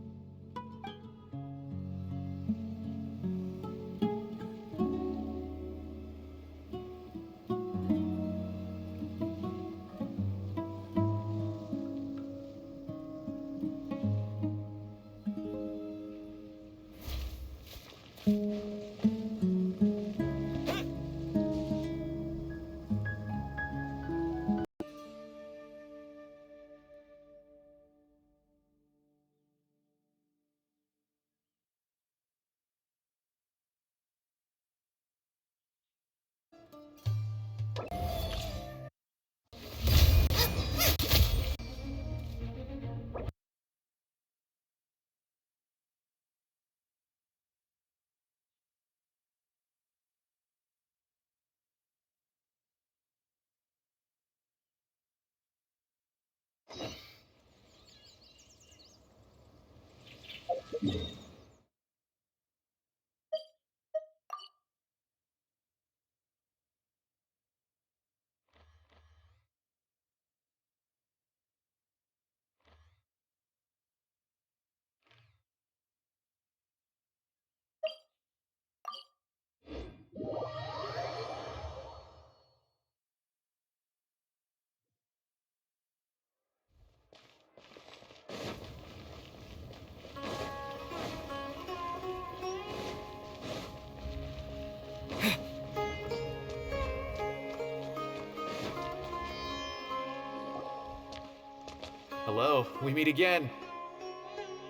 Hello, we meet again.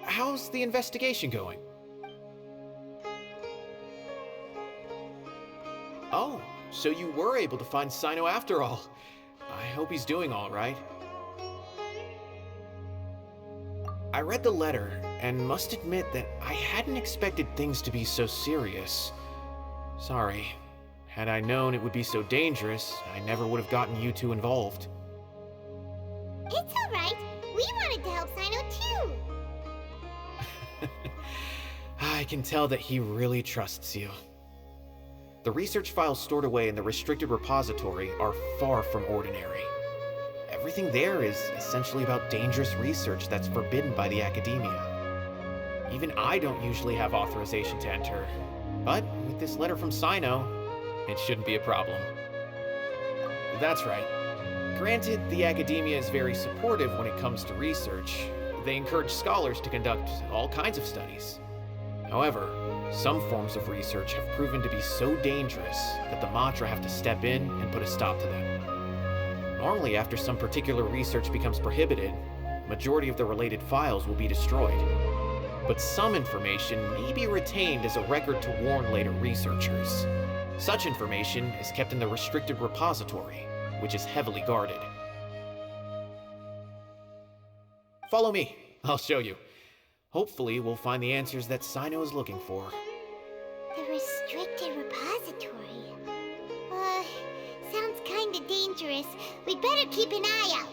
How's the investigation going? So you were able to find Cyno after all. I hope he's doing all right. I read the letter, and must admit that I hadn't expected things to be so serious. Sorry. Had I known it would be so dangerous, I never would have gotten you two involved. It's alright. We wanted to help Cyno too. I can tell that he really trusts you. The research files stored away in the restricted repository are far from ordinary. Everything there is essentially about dangerous research that's forbidden by the academia. Even I don't usually have authorization to enter, but with this letter from Cyno, it shouldn't be a problem. That's right. Granted, the academia is very supportive when it comes to research. They encourage scholars to conduct all kinds of studies. However, some forms of research have proven to be so dangerous that the Matra have to step in and put a stop to them. Normally, after some particular research becomes prohibited, the majority of the related files will be destroyed. But some information may be retained as a record to warn later researchers. Such information is kept in the restricted repository, which is heavily guarded. Follow me, I'll show you. Hopefully, we'll find the answers that Cyno is looking for. The restricted repository. Sounds kinda dangerous. We'd better keep an eye out.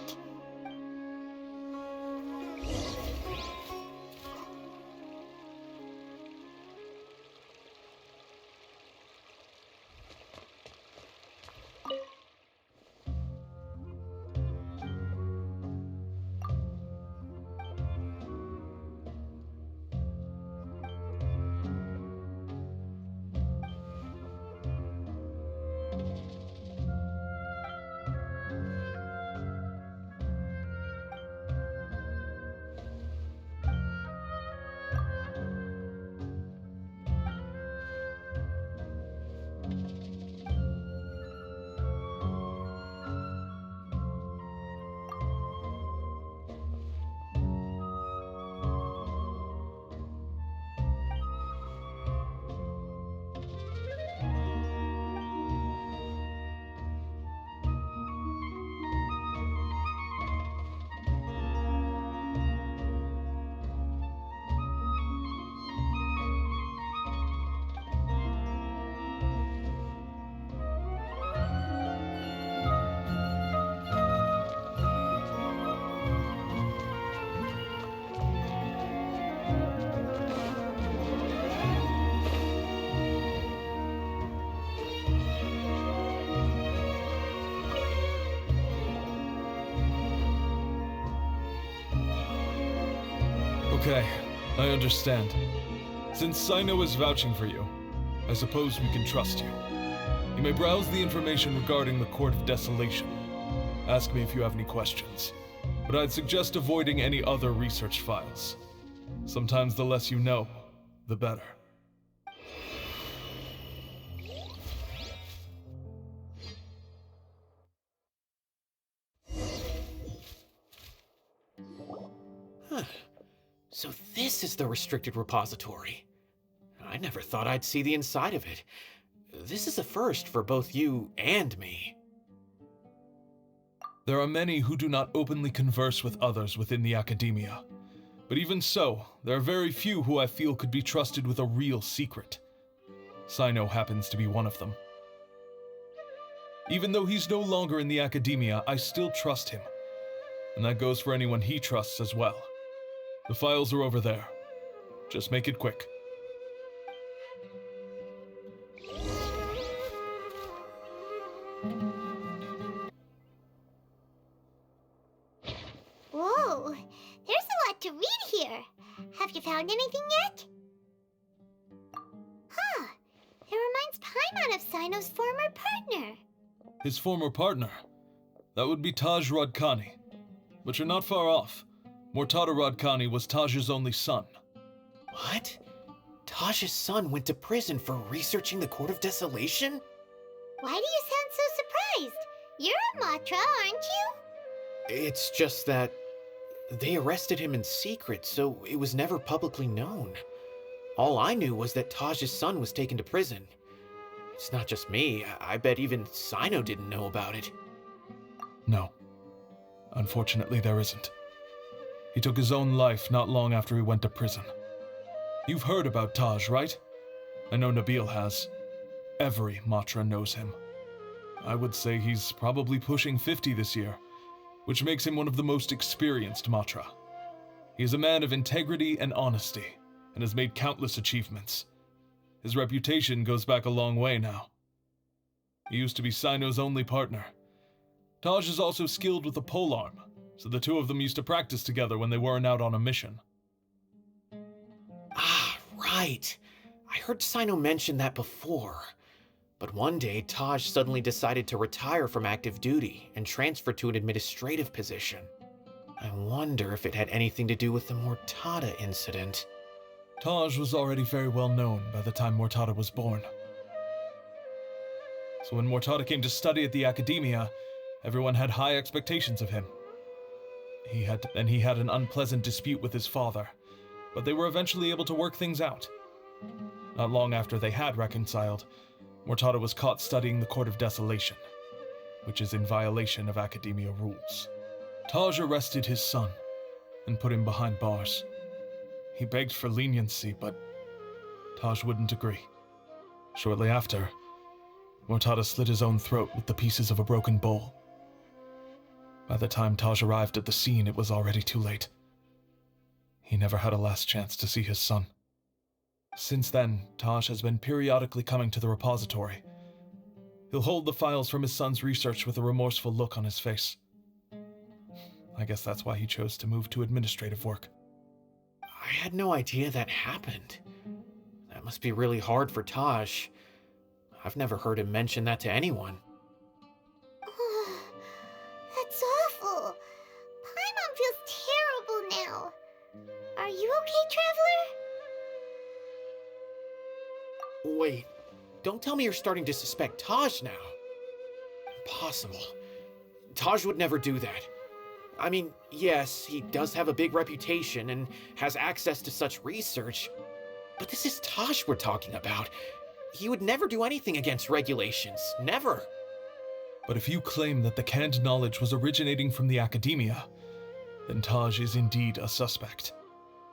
Okay, I understand. Since Cyno is vouching for you, I suppose we can trust you. You may browse the information regarding the Court of Desolation. Ask me if you have any questions, but I'd suggest avoiding any other research files. Sometimes the less you know, the better. Huh. So this is the restricted repository. I never thought I'd see the inside of it. This is a first for both you and me. There are many who do not openly converse with others within the academia. But even so, there are very few who I feel could be trusted with a real secret. Cyno happens to be one of them. Even though he's no longer in the academia, I still trust him. And that goes for anyone he trusts as well. The files are over there. Just make it quick. Whoa, there's a lot to read here. Have you found anything yet? Huh, it reminds Paimon of Cyno's former partner. His former partner? That would be Taj Radkani. But you're not far off. Mortada Radkani was Taj's only son. What? Taj's son went to prison for researching the Court of Desolation? Why do you sound so surprised? You're a Matra, aren't you? It's just that they arrested him in secret, so it was never publicly known. All I knew was that Taj's son was taken to prison. It's not just me. I bet even Cyno didn't know about it. No. Unfortunately, there isn't. He took his own life not long after he went to prison. You've heard about Taj, right? I know Nabil has. Every Matra knows him. I would say he's probably pushing 50 this year, which makes him one of the most experienced Matra. He is a man of integrity and honesty, and has made countless achievements. His reputation goes back a long way now. He used to be Cyno's only partner. Taj is also skilled with the polearm, so the two of them used to practice together when they weren't out on a mission. Ah, right. I heard Cyno mention that before. But one day, Taj suddenly decided to retire from active duty and transfer to an administrative position. I wonder if it had anything to do with the Mortada incident. Taj was already very well known by the time Mortada was born. So when Mortada came to study at the Academia, everyone had high expectations of him. He had an unpleasant dispute with his father, but they were eventually able to work things out. Not long after they had reconciled, Mortada was caught studying the Court of Desolation, which is in violation of Academia rules. Taj arrested his son and put him behind bars. He begged for leniency, but Taj wouldn't agree. Shortly after, Mortada slit his own throat with the pieces of a broken bowl. By the time Taj arrived at the scene, it was already too late. He never had a last chance to see his son. Since then, Taj has been periodically coming to the repository. He'll hold the files from his son's research with a remorseful look on his face. I guess that's why he chose to move to administrative work. I had no idea that happened. That must be really hard for Taj. I've never heard him mention that to anyone. That's awful. Paimon feels terrible now. Are you okay, Traveler? Wait, don't tell me you're starting to suspect Taj now. Impossible. Taj would never do that. I mean, yes, he does have a big reputation and has access to such research, but this is Taj we're talking about. He would never do anything against regulations. Never. But if you claim that the canned knowledge was originating from the Academia, then Taj is indeed a suspect.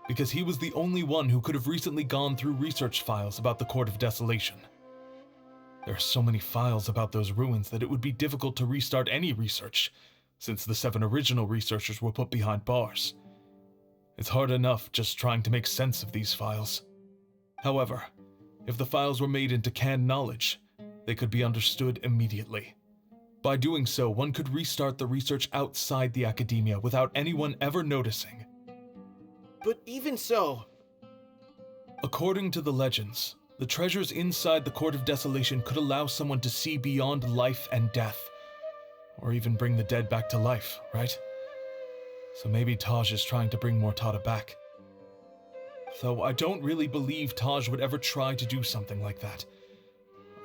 Because he was the only one who could have recently gone through research files about the Court of Desolation. There are so many files about those ruins that it would be difficult to restart any research, since the 7 original researchers were put behind bars. It's hard enough just trying to make sense of these files. However, if the files were made into canned knowledge, they could be understood immediately. By doing so, one could restart the research outside the Academia without anyone ever noticing. But even so... According to the legends, the treasures inside the Court of Desolation could allow someone to see beyond life and death, or even bring the dead back to life, right? So maybe Taj is trying to bring Mortada back. Though I don't really believe Taj would ever try to do something like that.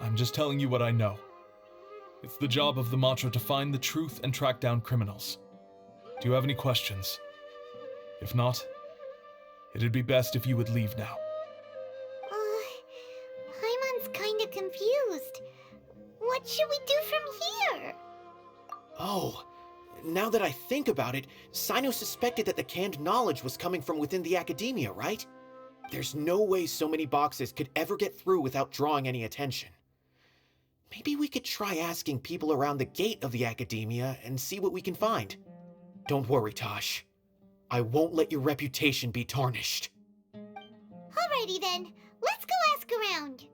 I'm just telling you what I know. It's the job of the Matra to find the truth and track down criminals. Do you have any questions? If not, it'd be best if you would leave now. Paimon's kinda confused. What should we do from here? Oh, now that I think about it, Cyno suspected that the canned knowledge was coming from within the Academia, right? There's no way so many boxes could ever get through without drawing any attention. Maybe we could try asking people around the gate of the Academia and see what we can find. Don't worry, Tosh. I won't let your reputation be tarnished. Alrighty then, let's go ask around.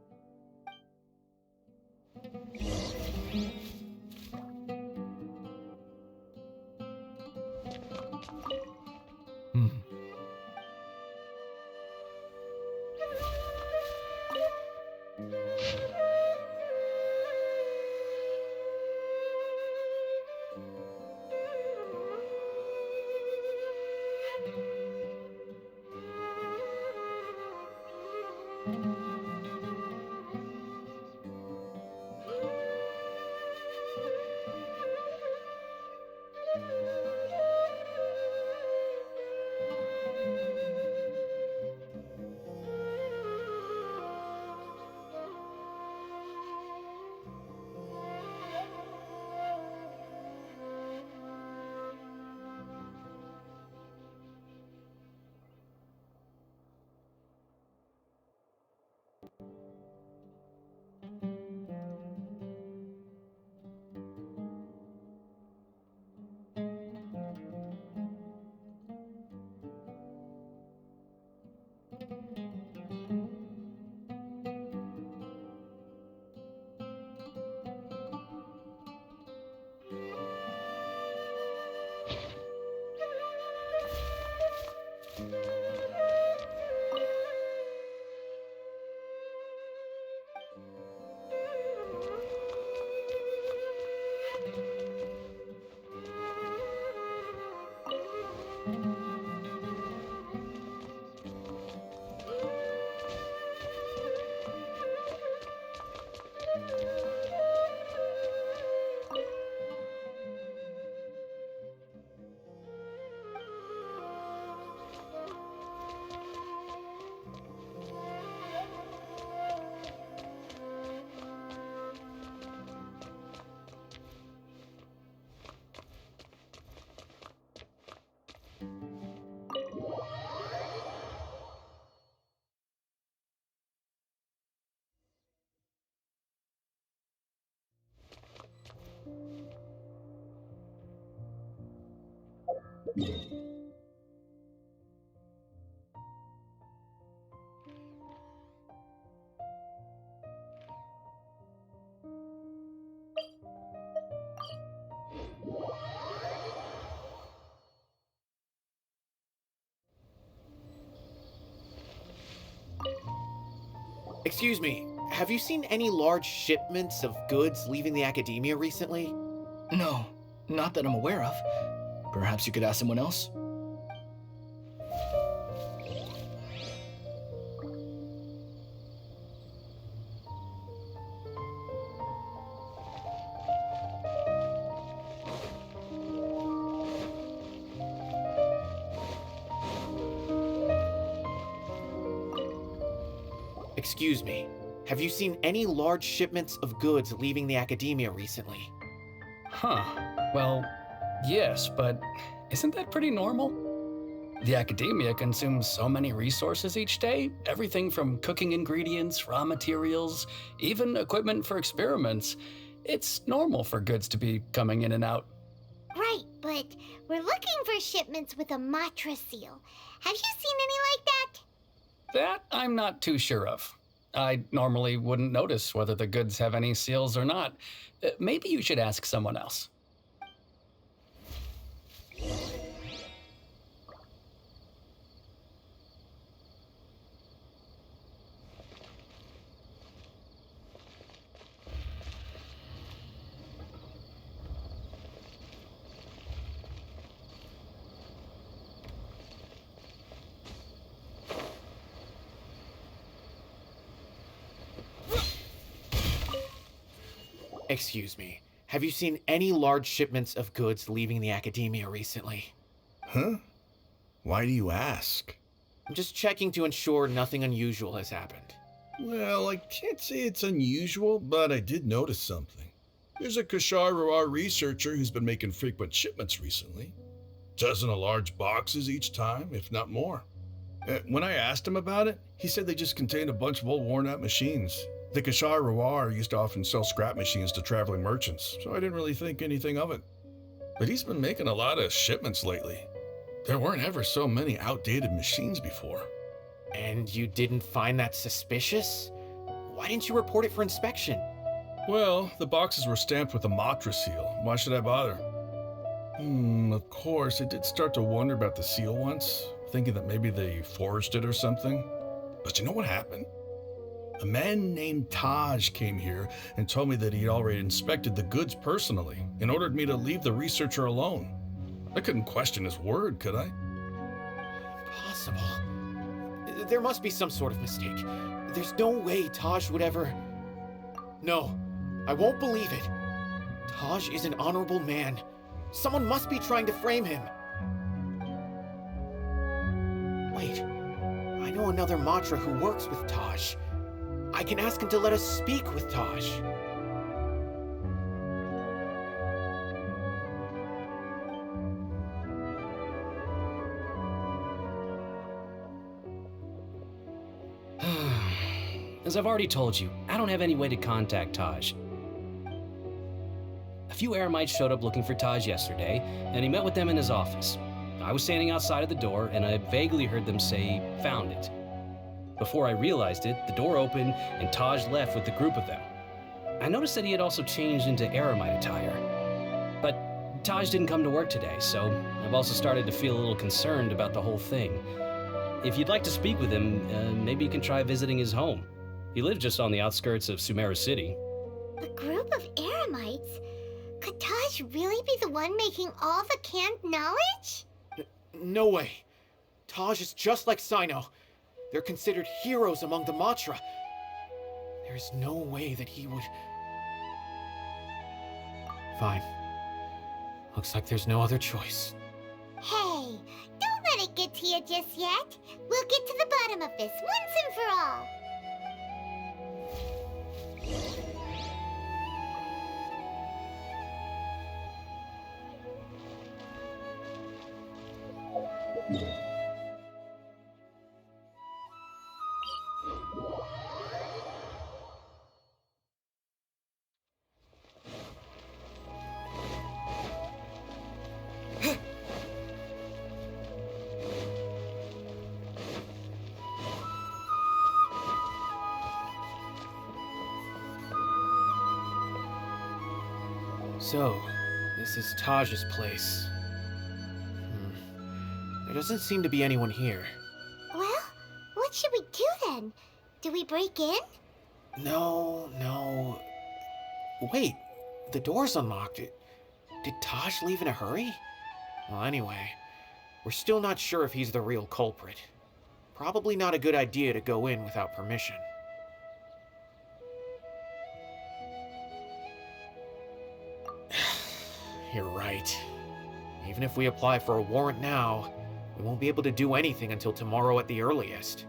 Excuse me, have you seen any large shipments of goods leaving the academia recently? No, not that I'm aware of. Perhaps you could ask someone else? Excuse me, have you seen any large shipments of goods leaving the academia recently? Huh. Well, yes, but isn't that pretty normal? The academia consumes so many resources each day, everything from cooking ingredients, raw materials, even equipment for experiments. It's normal for goods to be coming in and out. Right, but we're looking for shipments with a Matra seal. Have you seen any like that? That I'm not too sure of. I normally wouldn't notice whether the goods have any seals or not. Maybe you should ask someone else. Excuse me, have you seen any large shipments of goods leaving the academia recently? Huh? Why do you ask? I'm just checking to ensure nothing unusual has happened. Well, I can't say it's unusual, but I did notice something. There's a Kashar researcher who's been making frequent shipments recently. Dozen of large boxes each time, if not more. When I asked him about it, he said they just contained a bunch of old worn-out machines. The Kashar used to often sell scrap machines to traveling merchants, so I didn't really think anything of it. But he's been making a lot of shipments lately. There weren't ever so many outdated machines before. And you didn't find that suspicious? Why didn't you report it for inspection? Well, the boxes were stamped with a Matra seal. Why should I bother? Of course, I did start to wonder about the seal once, thinking that maybe they forged it or something. But you know what happened? A man named Taj came here and told me that he'd already inspected the goods personally and ordered me to leave the researcher alone. I couldn't question his word, could I? Impossible. There must be some sort of mistake. There's no way Taj would ever... No, I won't believe it. Taj is an honorable man. Someone must be trying to frame him. Wait, I know another Matra who works with Taj. I can ask him to let us speak with Taj. As I've already told you, I don't have any way to contact Taj. A few Eremites showed up looking for Taj yesterday, and he met with them in his office. I was standing outside of the door, and I vaguely heard them say, "Found it." Before I realized it, the door opened, and Taj left with the group of them. I noticed that he had also changed into Eremite attire. But Taj didn't come to work today, so I've also started to feel a little concerned about the whole thing. If you'd like to speak with him, maybe you can try visiting his home. He lives just on the outskirts of Sumeru City. A group of Eremites? Could Taj really be the one making all the canned knowledge? No way. Taj is just like Cyno. They're considered heroes among the Matra. There's no way that he would... Fine. Looks like there's no other choice. Hey, don't let it get to you just yet. We'll get to the bottom of this once and for all. So, this is Taj's place. There doesn't seem to be anyone here. Well, what should we do then? Do we break in? No. Wait, the door's unlocked. Did Taj leave in a hurry? Well, anyway, we're still not sure if he's the real culprit. Probably not a good idea to go in without permission. You're right. Even if we apply for a warrant now, we won't be able to do anything until tomorrow at the earliest.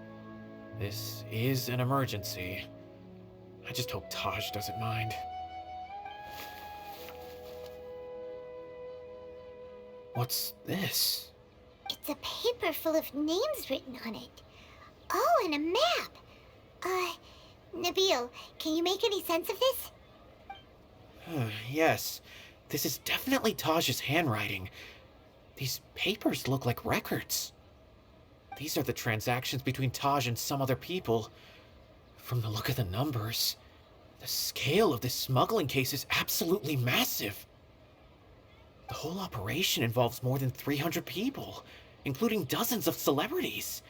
This is an emergency. I just hope Taj doesn't mind. What's this? It's a paper full of names written on it. Oh, and a map. Nabil, can you make any sense of this? Yes, this is definitely Taj's handwriting. These papers look like records. These are the transactions between Taj and some other people. From the look of the numbers, the scale of this smuggling case is absolutely massive. The whole operation involves more than 300 people, including dozens of celebrities.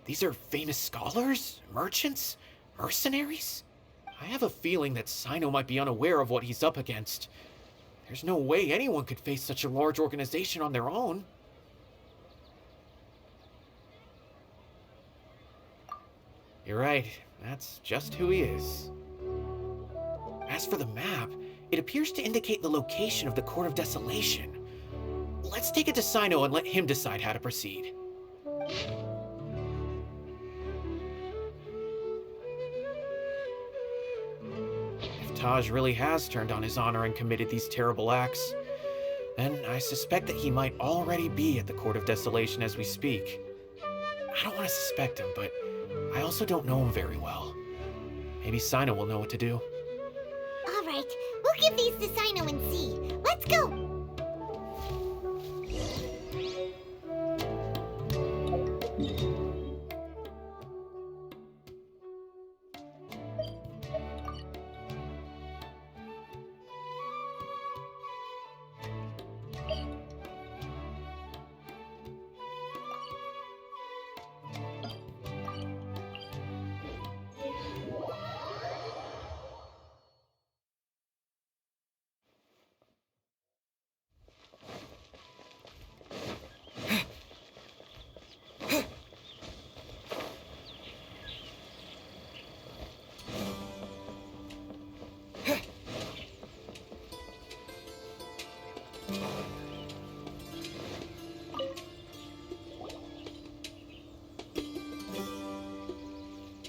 These are famous scholars, merchants, mercenaries. I have a feeling that Cyno might be unaware of what he's up against. There's no way anyone could face such a large organization on their own. You're right, that's just who he is. As for the map, it appears to indicate the location of the Court of Desolation. Let's take it to Cyno and let him decide how to proceed. If Taj really has turned on his honor and committed these terrible acts, then I suspect that he might already be at the Court of Desolation as we speak. I don't want to suspect him, but I also don't know him very well. Maybe Cyno will know what to do. All right, we'll give these to Cyno and see. Let's go!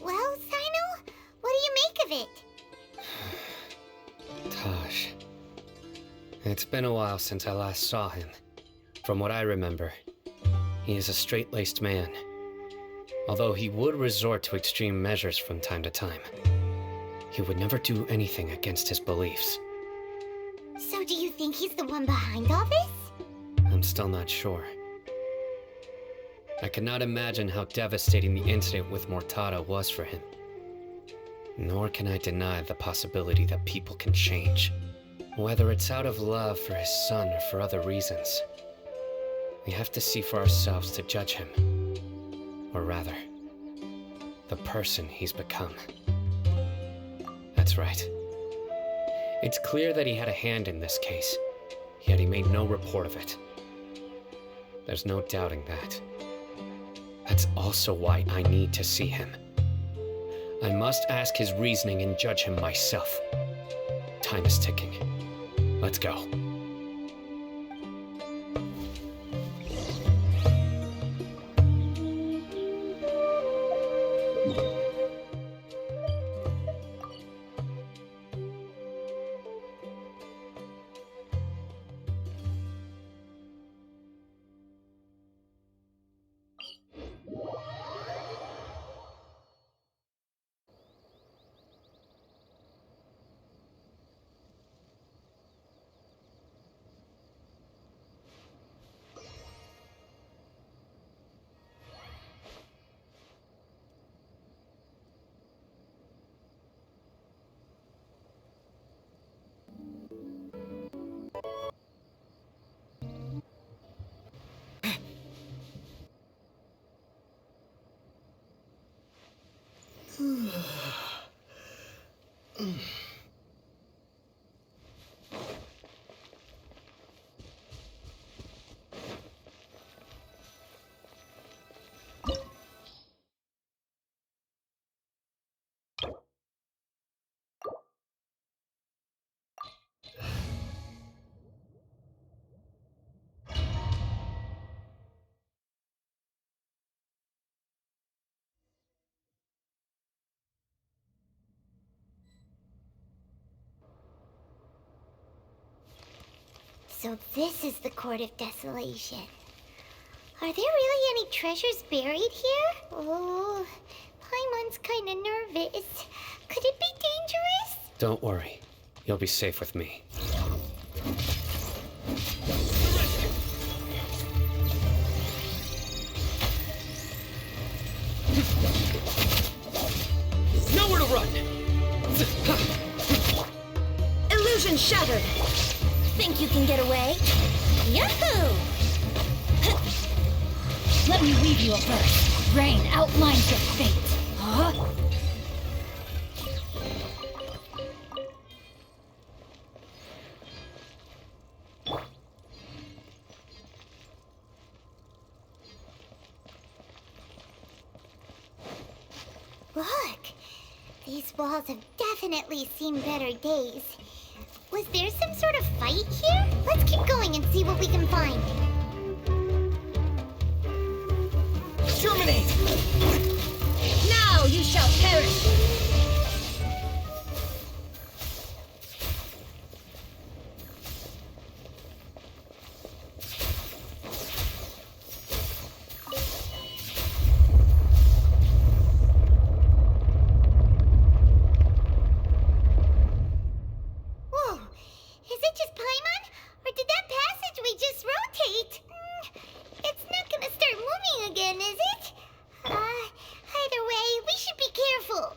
Well, Cyno, what do you make of it? Taj. It's been a while since I last saw him. From what I remember, he is a straight-laced man. Although he would resort to extreme measures from time to time, he would never do anything against his beliefs. So do you think he's the one behind all this? I'm still not sure. I cannot imagine how devastating the incident with Mortada was for him. Nor can I deny the possibility that people can change. Whether it's out of love for his son or for other reasons. We have to see for ourselves to judge him. Or rather, the person he's become. That's right. It's clear that he had a hand in this case, yet he made no report of it. There's no doubting that. That's also why I need to see him. I must ask his reasoning and judge him myself. Time is ticking. Let's go. So this is the Court of Desolation. Are there really any treasures buried here? Oh, Paimon's kinda nervous. Could it be dangerous? Don't worry. You'll be safe with me. Nowhere to run! Illusion shattered. Think you can get away? Yahoo! Let me read you a verse. Rain outlines your fate. Huh? Look! These walls have definitely seen better days. Was there some sort of fight here? Let's keep going and see what we can find. Terminate! Now you shall perish! Whoa! Is it just Paimon? Or did that passageway just rotate? It's not gonna start moving again, is it? Either way, we should be careful.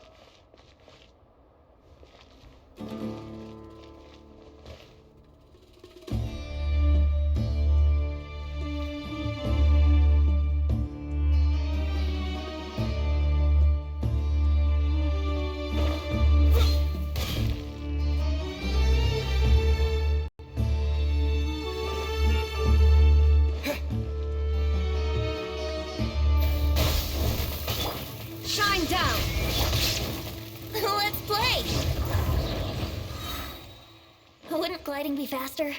Shine down! Let's play! Wouldn't gliding be faster?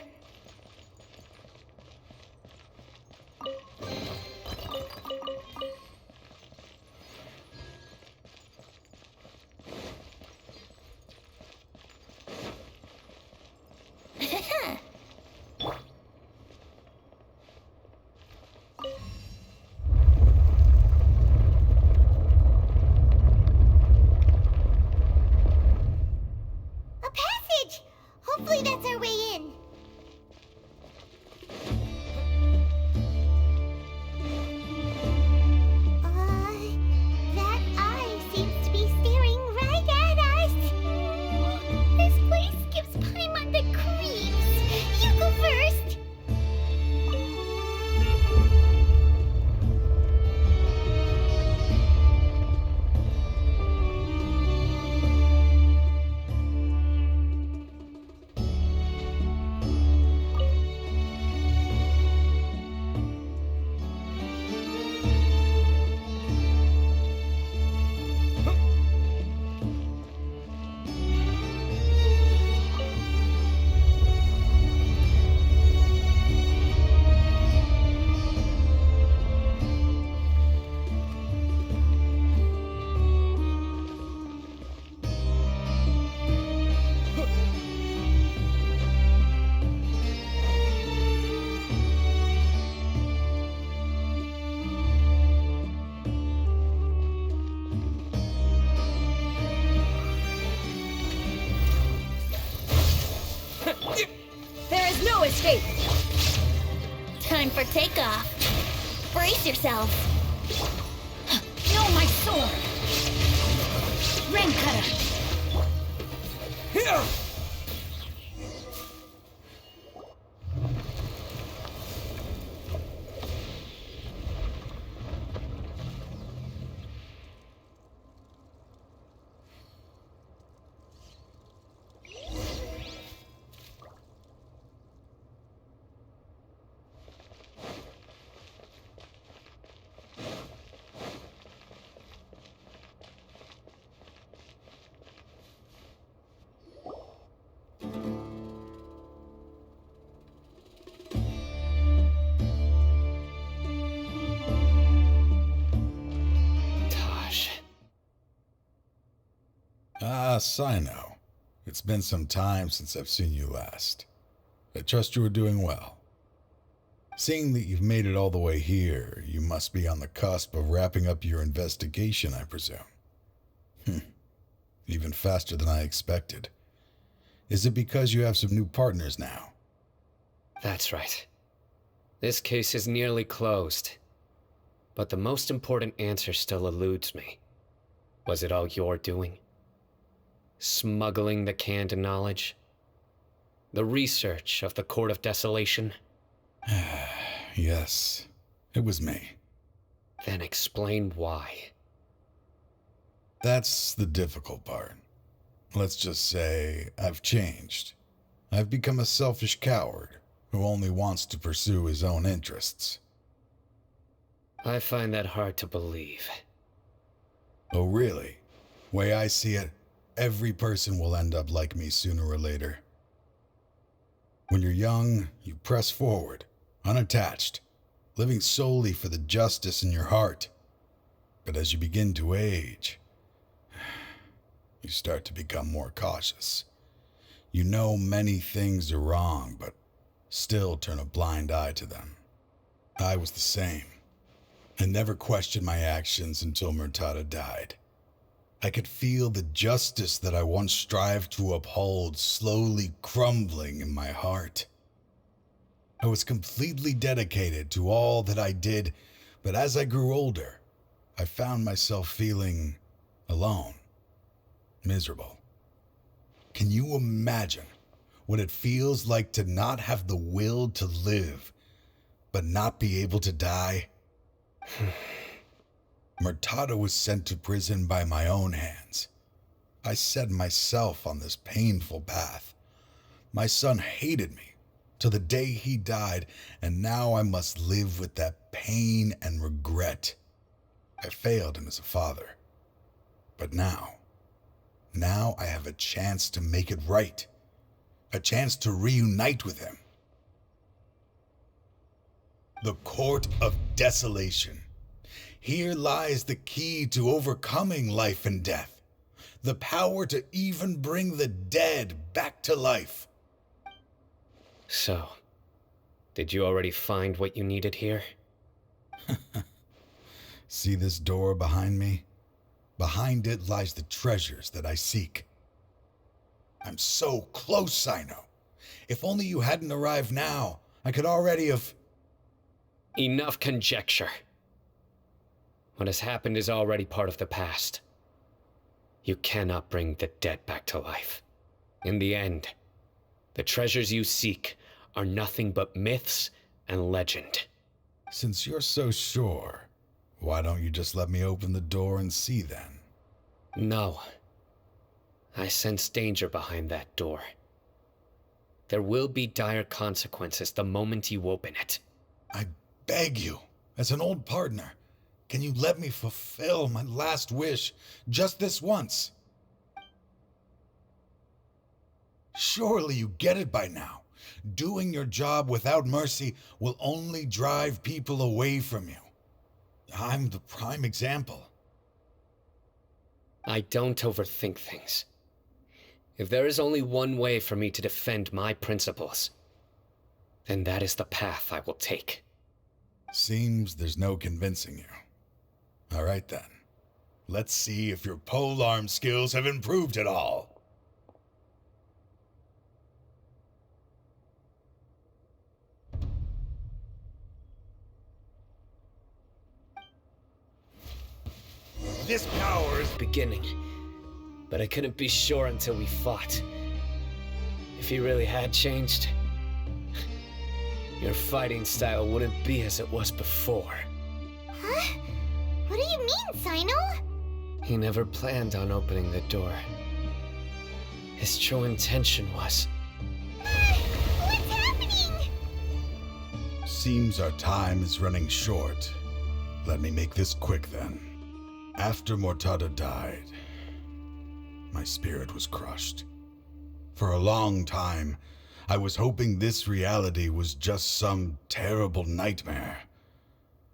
A passage! Hopefully that's our way in. That eye seems to be staring right at us. This place gives Paimon the creeps. You go first. There is no escape! Time for takeoff. Brace yourself. No, my sword! Ring cutter! Here! Cyno. It's been some time since I've seen you last. I trust you are doing well. Seeing that you've made it all the way here, you must be on the cusp of wrapping up your investigation, I presume. Even faster than I expected. Is it because you have some new partners now? That's right. This case is nearly closed. But the most important answer still eludes me. Was it all your doing? Smuggling the canned knowledge? The research of the Court of Desolation? Yes, it was me. Then explain why. That's the difficult part. Let's just say I've changed. I've become a selfish coward who only wants to pursue his own interests. I find that hard to believe. Oh, really? Way I see it, every person will end up like me sooner or later. When you're young, you press forward, unattached, living solely for the justice in your heart. But as you begin to age, you start to become more cautious. You know many things are wrong, but still turn a blind eye to them. I was the same. I never questioned my actions until Murtada died. I could feel the justice that I once strived to uphold slowly crumbling in my heart. I was completely dedicated to all that I did, but as I grew older, I found myself feeling alone, miserable. Can you imagine what it feels like to not have the will to live, but not be able to die? Murtada was sent to prison by my own hands. I set myself on this painful path. My son hated me till the day he died, and now I must live with that pain and regret. I failed him as a father. But now I have a chance to make it right. A chance to reunite with him. The Court of Desolation. Here lies the key to overcoming life and death. The power to even bring the dead back to life. So, did you already find what you needed here? See this door behind me? Behind it lies the treasures that I seek. I'm so close, Cyno. If only you hadn't arrived now, I could already have... Enough conjecture. What has happened is already part of the past. You cannot bring the dead back to life. In the end, the treasures you seek are nothing but myths and legend. Since you're so sure, why don't you just let me open the door and see then? No. I sense danger behind that door. There will be dire consequences the moment you open it. I beg you, as an old partner, can you let me fulfill my last wish just this once? Surely you get it by now. Doing your job without mercy will only drive people away from you. I'm the prime example. I don't overthink things. If there is only one way for me to defend my principles, then that is the path I will take. Seems there's no convincing you. All right then. Let's see if your polearm skills have improved at all. This power is beginning, but I couldn't be sure until we fought. If he really had changed, your fighting style wouldn't be as it was before. Huh? What do you mean, Cyno? He never planned on opening the door. His true intention was... What's happening? Seems our time is running short. Let me make this quick then. After Murtada died, my spirit was crushed. For a long time, I was hoping this reality was just some terrible nightmare.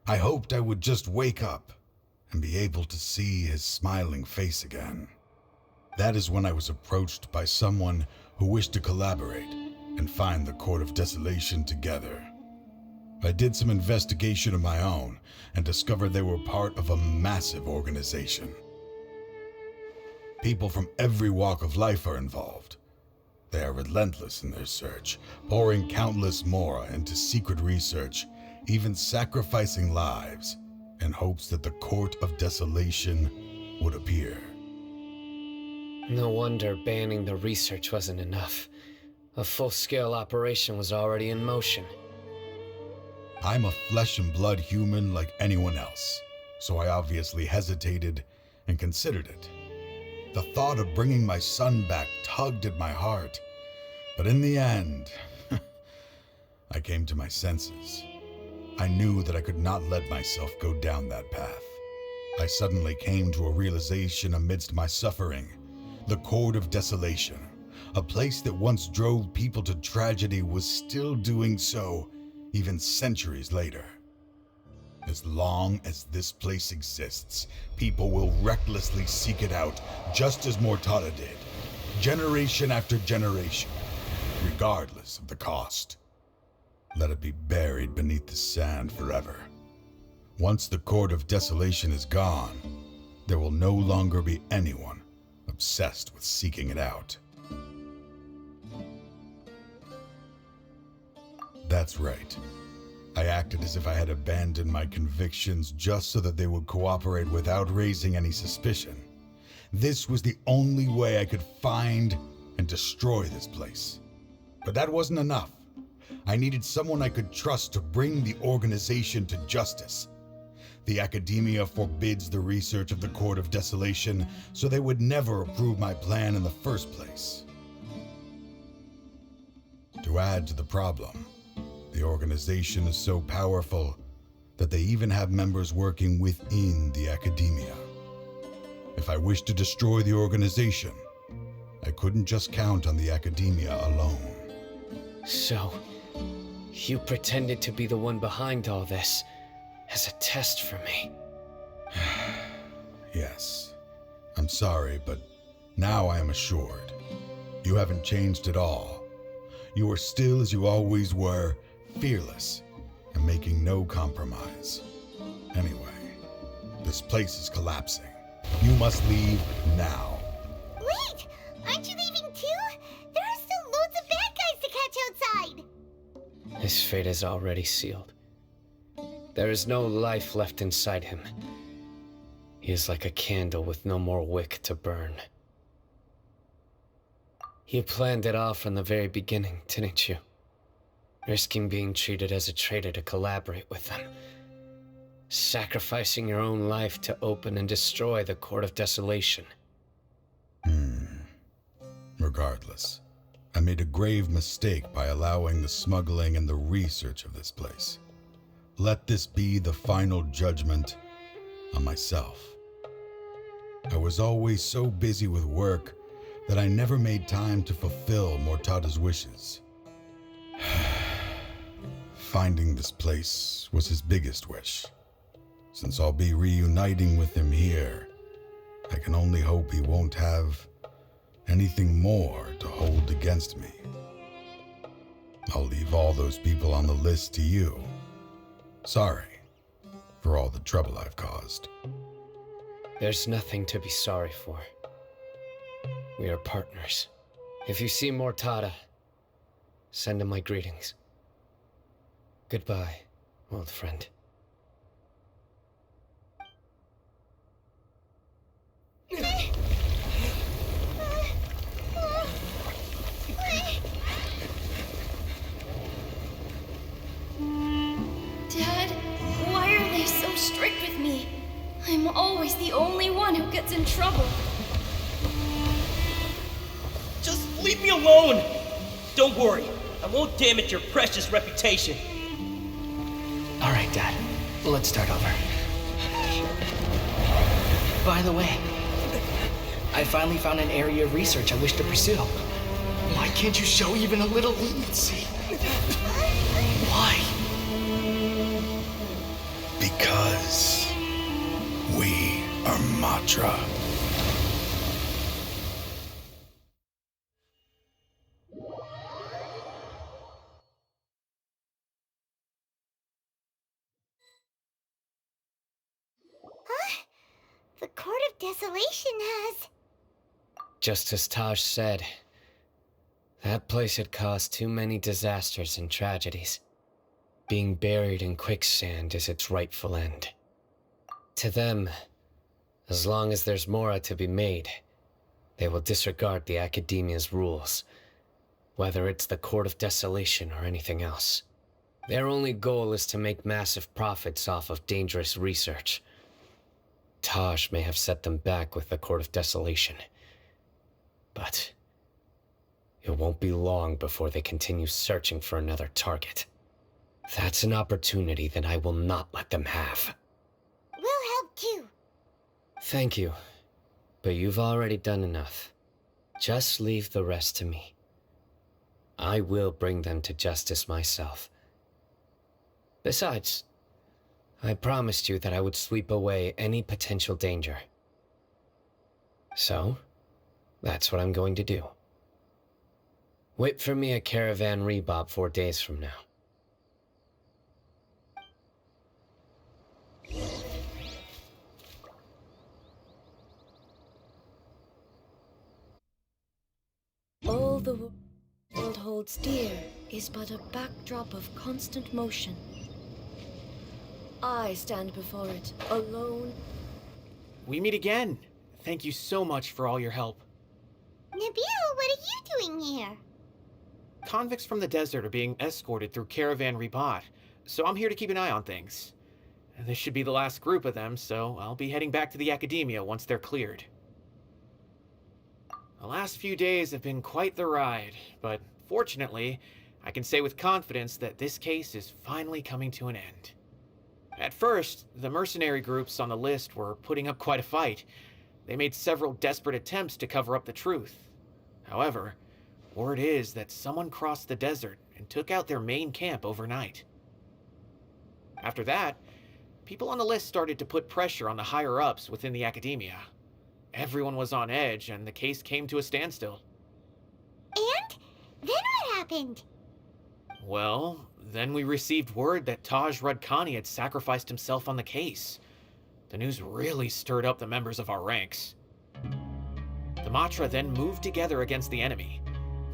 I hoped I would just wake up and be able to see his smiling face again. That is when I was approached by someone who wished to collaborate and find the Court of Desolation together. I did some investigation of my own and discovered they were part of a massive organization. People from every walk of life are involved. They are relentless in their search, pouring countless mora into secret research, even sacrificing lives in hopes that the Court of Desolation would appear. No wonder banning the research wasn't enough. A full-scale operation was already in motion. I'm a flesh and blood human like anyone else, so I obviously hesitated and considered it. The thought of bringing my son back tugged at my heart, but in the end, I came to my senses. I knew that I could not let myself go down that path. I suddenly came to a realization amidst my suffering. The Court of Desolation, a place that once drove people to tragedy, was still doing so even centuries later. As long as this place exists, people will recklessly seek it out, just as Mortada did, generation after generation, regardless of the cost. Let it be buried beneath the sand forever. Once the Court of Desolation is gone, there will no longer be anyone obsessed with seeking it out. That's right. I acted as if I had abandoned my convictions just so that they would cooperate without raising any suspicion. This was the only way I could find and destroy this place. But that wasn't enough. I needed someone I could trust to bring the organization to justice. The academia forbids the research of the Court of Desolation, so they would never approve my plan in the first place. To add to the problem, the organization is so powerful that they even have members working within the academia. If I wished to destroy the organization, I couldn't just count on the academia alone. So, you pretended to be the one behind all this as a test for me. Yes. I'm sorry, but now I am assured. You haven't changed at all. You are still as you always were, fearless and making no compromise. Anyway, this place is collapsing. You must leave now. Wait! Aren't you leaving too? There are still loads of bad guys to catch outside! His fate is already sealed. There is no life left inside him. He is like a candle with no more wick to burn. You planned it all from the very beginning, didn't you? Risking being treated as a traitor to collaborate with them. Sacrificing your own life to open and destroy the Court of Desolation. Regardless, I made a grave mistake by allowing the smuggling and the research of this place. Let this be the final judgment on myself. I was always so busy with work that I never made time to fulfill Mortada's wishes. Finding this place was his biggest wish. Since I'll be reuniting with him here, I can only hope he won't have anything more to hold against me. I'll leave all those people on the list to you. Sorry for all the trouble I've caused. There's nothing to be sorry for. We are partners. If you see Mortada, send him my greetings. Goodbye, old friend. Dad, why are they so strict with me? I'm always the only one who gets in trouble. Just leave me alone! Don't worry, I won't damage your precious reputation. All right, Dad. Let's start over. By the way, I finally found an area of research I wish to pursue. Why can't you show even a little leniency? Why? Because we are Matra. The Court of Desolation has... Just as Taj said, that place had caused too many disasters and tragedies. Being buried in quicksand is its rightful end. To them, as long as there's more to be made, they will disregard the Academia's rules, whether it's the Court of Desolation or anything else. Their only goal is to make massive profits off of dangerous research. Taj may have set them back with the Court of Desolation, but it won't be long before they continue searching for another target. That's an opportunity that I will not let them have. We'll help too. Thank you, but you've already done enough. Just leave the rest to me. I will bring them to justice myself. Besides, I promised you that I would sweep away any potential danger. So, that's what I'm going to do. Wait for me at Caravan Rebob 4 days from now. All the world holds dear is but a backdrop of constant motion. I stand before it, alone. We meet again. Thank you so much for all your help. Nabil, what are you doing here? Convicts from the desert are being escorted through Caravan Ribat, so I'm here to keep an eye on things. This should be the last group of them, so I'll be heading back to the Academia once they're cleared. The last few days have been quite the ride, but fortunately, I can say with confidence that this case is finally coming to an end. At first, the mercenary groups on the list were putting up quite a fight. They made several desperate attempts to cover up the truth. However, word is that someone crossed the desert and took out their main camp overnight. After that, people on the list started to put pressure on the higher-ups within the Academia. Everyone was on edge, and the case came to a standstill. And? Then what happened? Well, then we received word that Taj Rudkani had sacrificed himself on the case. The news really stirred up the members of our ranks. The Matra then moved together against the enemy.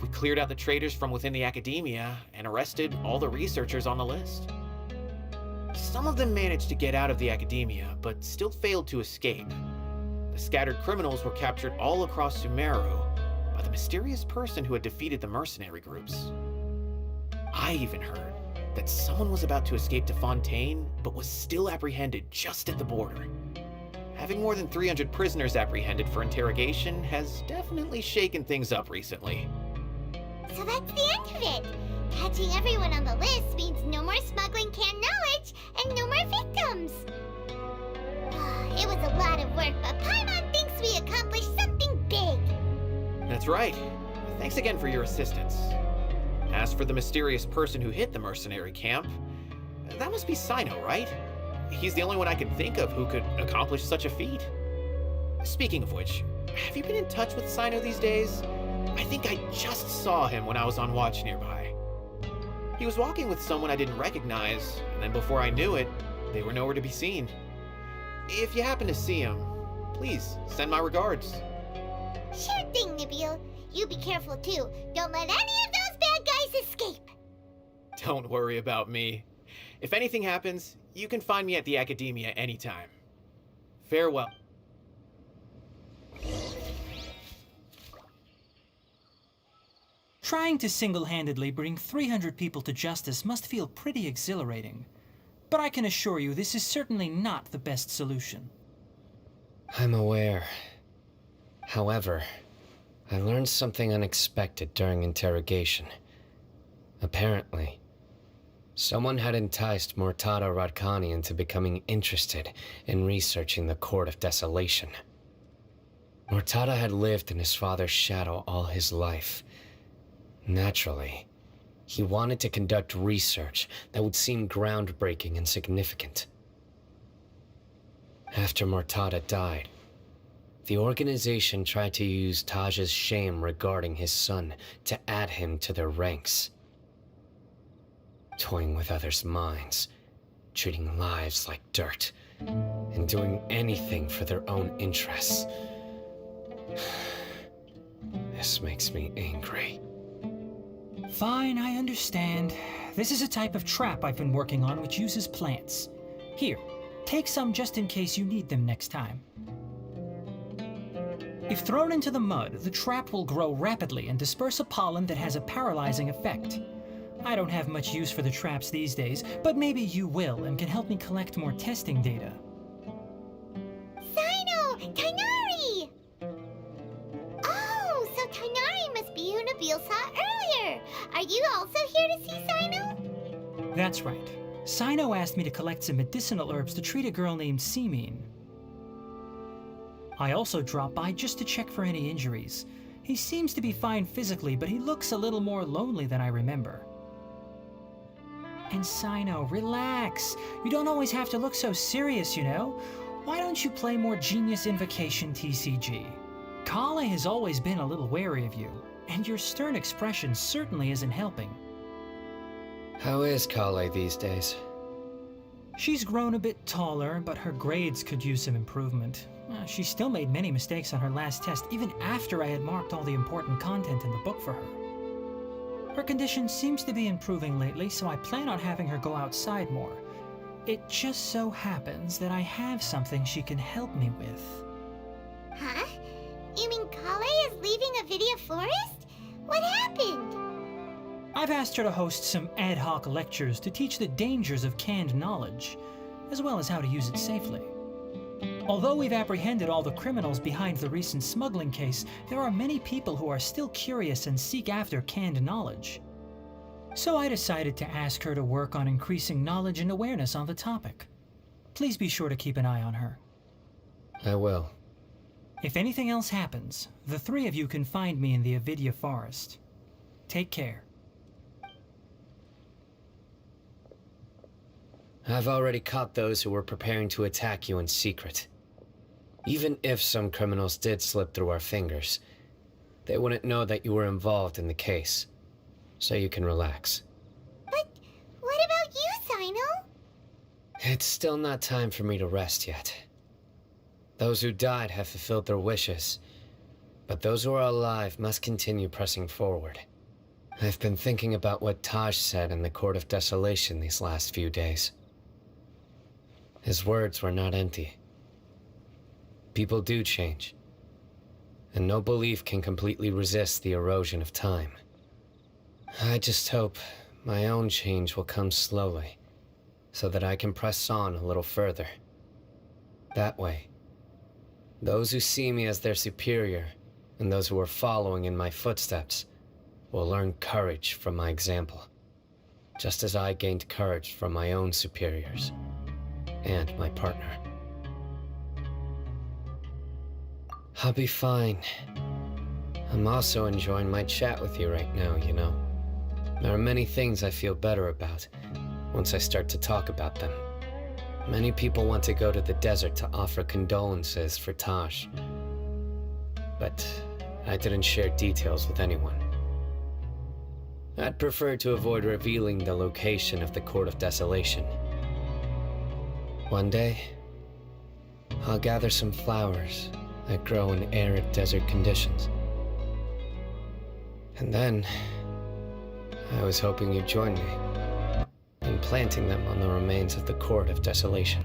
We cleared out the traitors from within the Academia and arrested all the researchers on the list. Some of them managed to get out of the Academia, but still failed to escape. The scattered criminals were captured all across Sumeru by the mysterious person who had defeated the mercenary groups. I even heard that someone was about to escape to Fontaine, but was still apprehended just at the border. Having more than 300 prisoners apprehended for interrogation has definitely shaken things up recently. So that's the end of it. Catching everyone on the list means no more smuggling canned knowledge and no more victims. It was a lot of work, but Paimon thinks we accomplished something big. That's right. Thanks again for your assistance. As for the mysterious person who hit the mercenary camp, that must be Cyno, right? He's the only one I can think of who could accomplish such a feat. Speaking of which, have you been in touch with Cyno these days? I think I just saw him when I was on watch nearby. He was walking with someone I didn't recognize, and then before I knew it, they were nowhere to be seen. If you happen to see him, please send my regards. Sure thing, Nabil. You be careful too. Don't let any of those bad guys escape. Don't worry about me. If anything happens, you can find me at the Academia anytime. Farewell. Trying to single-handedly bring 300 people to justice must feel pretty exhilarating. But I can assure you this is certainly not the best solution. I'm aware. However, I learned something unexpected during interrogation. Apparently, someone had enticed Murtada Radkani into becoming interested in researching the Court of Desolation. Murtada had lived in his father's shadow all his life. Naturally, he wanted to conduct research that would seem groundbreaking and significant. After Murtada died, the organization tried to use Taj's shame regarding his son to add him to their ranks. Toying with others' minds, treating lives like dirt, and doing anything for their own interests. This makes me angry. Fine, I understand. This is a type of trap I've been working on which uses plants. Here, take some just in case you need them next time. If thrown into the mud, the trap will grow rapidly and disperse a pollen that has a paralyzing effect. I don't have much use for the traps these days, but maybe you will and can help me collect more testing data. Cyno! Tighnari! Oh, so Tighnari must be who Nabil saw earlier. Are you also here to see Cyno? That's right. Cyno asked me to collect some medicinal herbs to treat a girl named Seemine. I also dropped by just to check for any injuries. He seems to be fine physically, but he looks a little more lonely than I remember. And Cyno, relax. You don't always have to look so serious, you know? Why don't you play more Genius Invocation TCG? Kale has always been a little wary of you, and your stern expression certainly isn't helping. How is Kale these days? She's grown a bit taller, but her grades could use some improvement. She still made many mistakes on her last test, even after I had marked all the important content in the book for her. Her condition seems to be improving lately, so I plan on having her go outside more. It just so happens that I have something she can help me with. Huh? You mean Kale is leaving Avidia Forest? What happened? I've asked her to host some ad hoc lectures to teach the dangers of canned knowledge, as well as how to use it safely. Although we've apprehended all the criminals behind the recent smuggling case, there are many people who are still curious and seek after canned knowledge. So I decided to ask her to work on increasing knowledge and awareness on the topic. Please be sure to keep an eye on her. I will. If anything else happens, the three of you can find me in the Avidia Forest. Take care. I've already caught those who were preparing to attack you in secret. Even if some criminals did slip through our fingers, they wouldn't know that you were involved in the case. So you can relax. But what about you, Cyno? It's still not time for me to rest yet. Those who died have fulfilled their wishes, but those who are alive must continue pressing forward. I've been thinking about what Taj said in the Court of Desolation these last few days. His words were not empty. People do change, and no belief can completely resist the erosion of time. I just hope my own change will come slowly, so that I can press on a little further. That way, those who see me as their superior, and those who are following in my footsteps, will learn courage from my example, just as I gained courage from my own superiors, and my partner. I'll be fine. I'm also enjoying my chat with you right now, you know. There are many things I feel better about once I start to talk about them. Many people want to go to the desert to offer condolences for Taj, but I didn't share details with anyone. I'd prefer to avoid revealing the location of the Court of Desolation. One day, I'll gather some flowers that grow in arid desert conditions. And then, I was hoping you'd join me in planting them on the remains of the Court of Desolation.